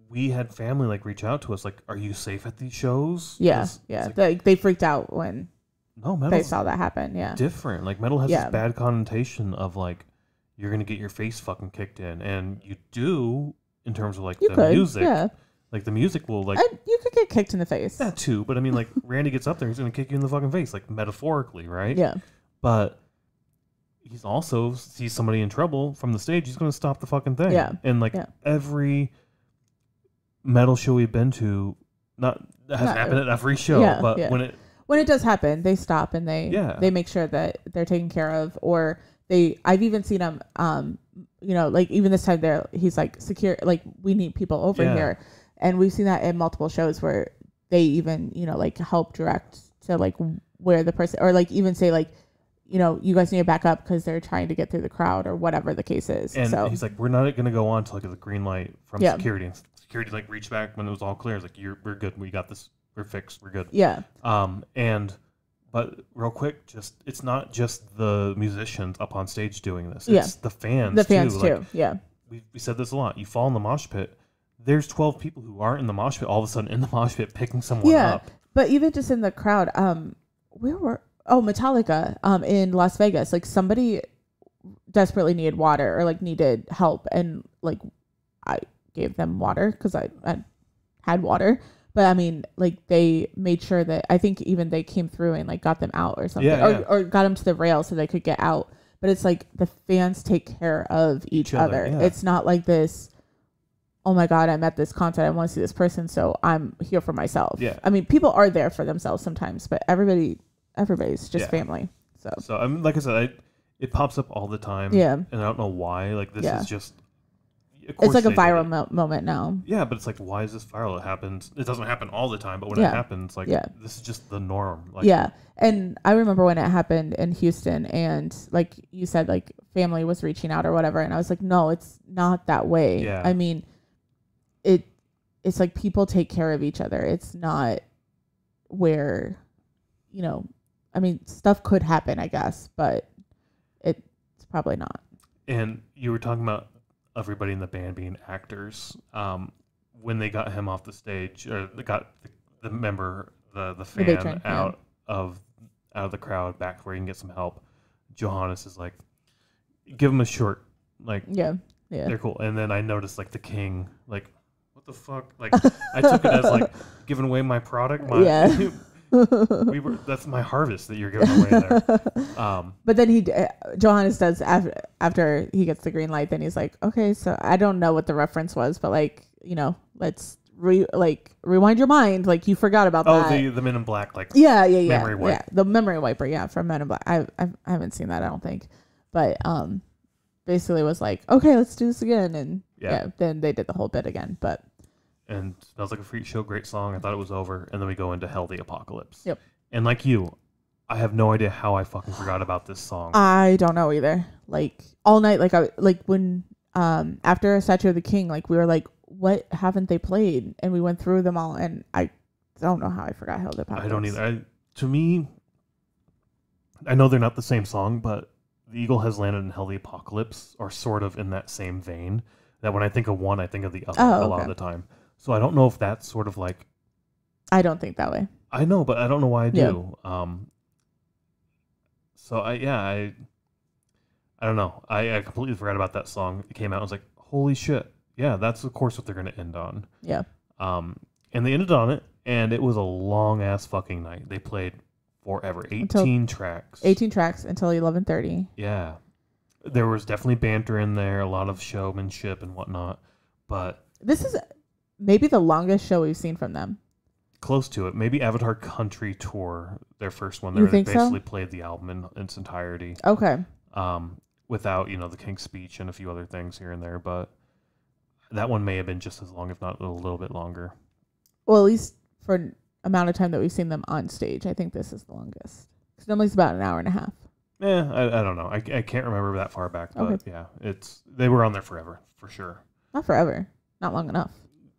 we had family like reach out to us, like, "Are you safe at these shows?" Yeah. Like, they freaked out when they saw that happen. Yeah. Different. Like metal has this bad connotation of like you're gonna get your face fucking kicked in, and you do in terms of like music. Yeah. Like the music will like you could get kicked in the face. That too, but I mean like Randy gets up there, he's gonna kick you in the fucking face, like metaphorically, right? Yeah. But he's also sees somebody in trouble from the stage, he's gonna stop the fucking thing. Yeah. And like every metal show we've been to, that hasn't happened at every show, but when it does happen, they stop and they make sure that they're taken care of, or I've even seen them like even this time he's like secure, like we need people over here. And we've seen that in multiple shows where they even, like help direct to like where the person, or like even say like, you guys need to back up because they're trying to get through the crowd or whatever the case is. And so he's like, we're not going to go on to like the green light from security. And security like reached back when it was all clear. It's like, we're good. We got this. We're fixed. We're good. Yeah. But real quick, it's not just the musicians up on stage doing this. It's the fans. The fans too. Like, yeah. We said this a lot. You fall in the mosh pit. There's 12 people who aren't in the mosh pit all of a sudden in the mosh pit picking someone up. But even just in the crowd, Metallica in Las Vegas, like somebody desperately needed water or like needed help, and like gave them water because I had water. But I mean, like they made sure that I think even they came through and like got them out or something, or got them to the rail so they could get out. But it's like the fans take care of each other. Yeah. It's not like this, oh my God, I'm at this concert, I want to see this person, so I'm here for myself. Yeah. I mean, people are there for themselves sometimes, but everybody's just family. So I mean, like I said, it pops up all the time. Yeah. And I don't know why. Like this is just. It's like a viral moment now. Yeah, but it's like, why is this viral? It happens. It doesn't happen all the time, but when it happens, like this is just the norm. Like, yeah. And I remember when it happened in Houston, and like you said, like family was reaching out or whatever, and I was like, no, it's not that way. Yeah. I mean, it's like people take care of each other. It's not where, I mean, stuff could happen, I guess, but it's probably not. And you were talking about everybody in the band being actors. When they got him off the stage, or they got the member, the fan patron, out of the crowd back where he can get some help, Johannes is like, give him a short, like, yeah, they're cool. And then I noticed like the king, like, what the fuck? Like, I took it as like giving away my product. That's my harvest that you're giving away there. But then Johannes does after he gets the green light. Then he's like, okay, so I don't know what the reference was, but like, let's rewind your mind. Like you forgot about that. Oh, the Men in Black, like memory wipe. The memory wiper, from Men in Black. I haven't seen that, I don't think, but basically was like, okay, let's do this again, and then they did the whole bit again, but. And Smells Like a Freak Show, great song. I thought it was over. And then we go into Hell the Apocalypse. Yep. And like you, I have no idea how I fucking forgot about this song. I don't know either. Like all night, when after Statue of the King, like we were like, what haven't they played? And we went through them all, and I don't know how I forgot Hell the Apocalypse. I don't either. To me, I know they're not the same song, but The Eagle Has Landed and Hell the Apocalypse are sort of in that same vein. That when I think of one, I think of the other a lot of the time. So I don't know if that's sort of like... I don't think that way. I know, but I don't know why I do. Yeah. So I don't know. I completely forgot about that song. It came out. I was like, holy shit. Yeah, that's of course what they're going to end on. Yeah. And they ended on it, and it was a long ass fucking night. They played forever. 18 tracks. 18 tracks until 11:30. Yeah. There was definitely banter in there, a lot of showmanship and whatnot. But this is maybe the longest show we've seen from them. Close to it. Maybe Avatar Country Tour, their first one. You They think basically so? played the album in its entirety. Okay. Without, the King's Speech and a few other things here and there. But that one may have been just as long, if not a little bit longer. Well, at least for amount of time that we've seen them on stage, I think this is the longest. Because normally it's about an hour and a half. I don't know. I can't remember that far back. But yeah, they were on there forever, for sure. Not forever. Not long enough.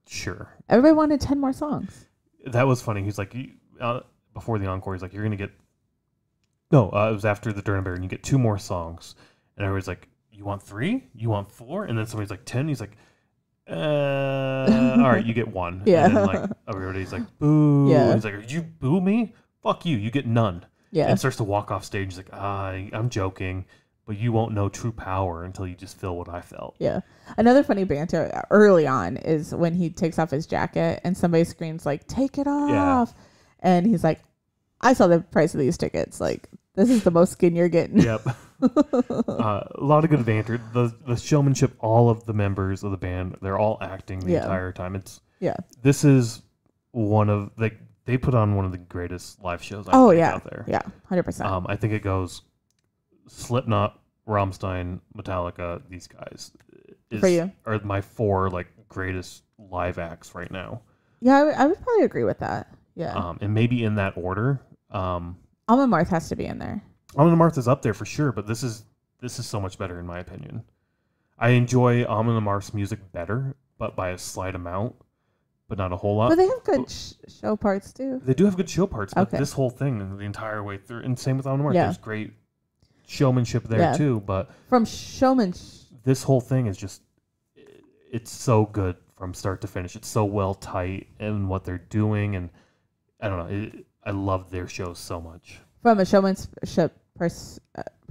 Sure. Everybody wanted 10 more songs. That was funny. He's like, before the encore, he's like, you're going to get... No, it was after the Durnabar, and you get 2 more songs. And everybody's like, you want 3? You want 4? And then somebody's like, 10? He's like, all right, you get 1. Yeah. And then like everybody's like, boo. Yeah. And he's like, you boo me? Fuck you. You get none. Yeah. And starts to walk off stage. He's like, I'm joking, but you won't know true power until you just feel what I felt. Yeah. Another funny banter early on is when he takes off his jacket and somebody screams like, take it off. Yeah. And he's like, I saw the price of these tickets. Like, this is the most skin you're getting. Yep. A lot of good banter. The showmanship, all of the members of the band, they're all acting the entire time. This is one of they put on one of the greatest live shows I think out there. Yeah, 100%. I think it goes Slipknot, Rammstein, Metallica, these guys For you. are my 4 greatest live acts right now. Yeah, I would probably agree with that. Yeah. And maybe in that order. Alma Marth has to be in there. Alma Marth is up there for sure, but this is so much better in my opinion. I enjoy Alma Marth's music better, but by a slight amount, but not a whole lot. But they have good show parts too. They do have good show parts, but this whole thing the entire way through, and same with Alma Marth, there's great showmanship there too. But from showmanship, this whole thing is just it's so good from start to finish. It's so well tight in what they're doing, and I don't know. I love their shows so much. From a showmanship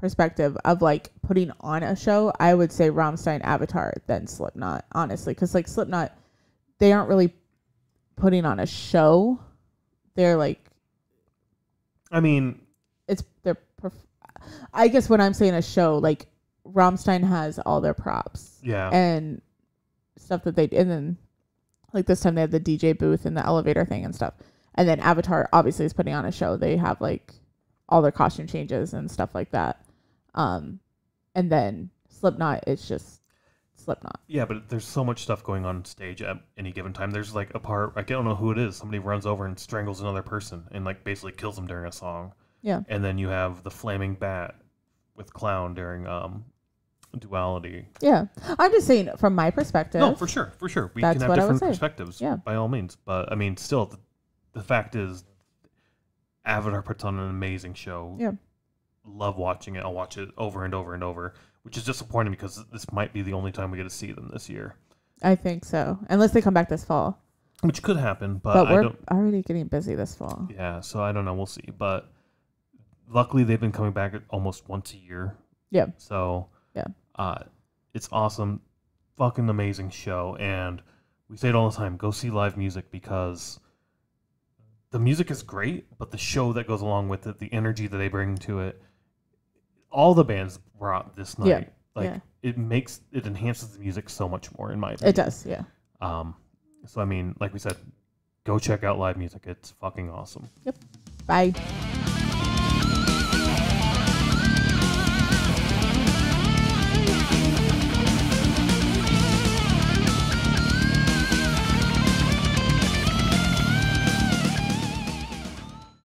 perspective of like putting on a show, I would say Rammstein, Avatar, then Slipknot, honestly, because like Slipknot, they aren't really putting on a show. They're like, I mean, I guess when I'm saying a show, like Rammstein has all their props, yeah, and stuff that and then like this time they had the DJ booth and the elevator thing and stuff, and then Avatar obviously is putting on a show. They have like all their costume changes and stuff like that, and then Slipknot, it's just Slipknot. Yeah, but there's so much stuff going on stage at any given time. There's like a part, I don't know who it is. Somebody runs over and strangles another person and like basically kills them during a song. Yeah. And then you have the flaming bat with Clown during Duality. Yeah. I'm just saying from my perspective. No, for sure. We can have different perspectives, by all means. But I mean, still, the fact is, Avatar puts on an amazing show. Yeah. Love watching it. I'll watch it over and over and over, which is disappointing because this might be the only time we get to see them this year. I think so, unless they come back this fall. Which could happen, but we're already getting busy this fall. Yeah, so I don't know. We'll see. But luckily, they've been coming back almost once a year. Yeah. So yeah, it's awesome, fucking amazing show, and we say it all the time. Go see live music because the music is great, but the show that goes along with it, the energy that they bring to it, all the bands brought this night. It enhances the music so much more, in my opinion. It does, yeah. So I mean, like we said, go check out live music. It's fucking awesome. Yep. Bye.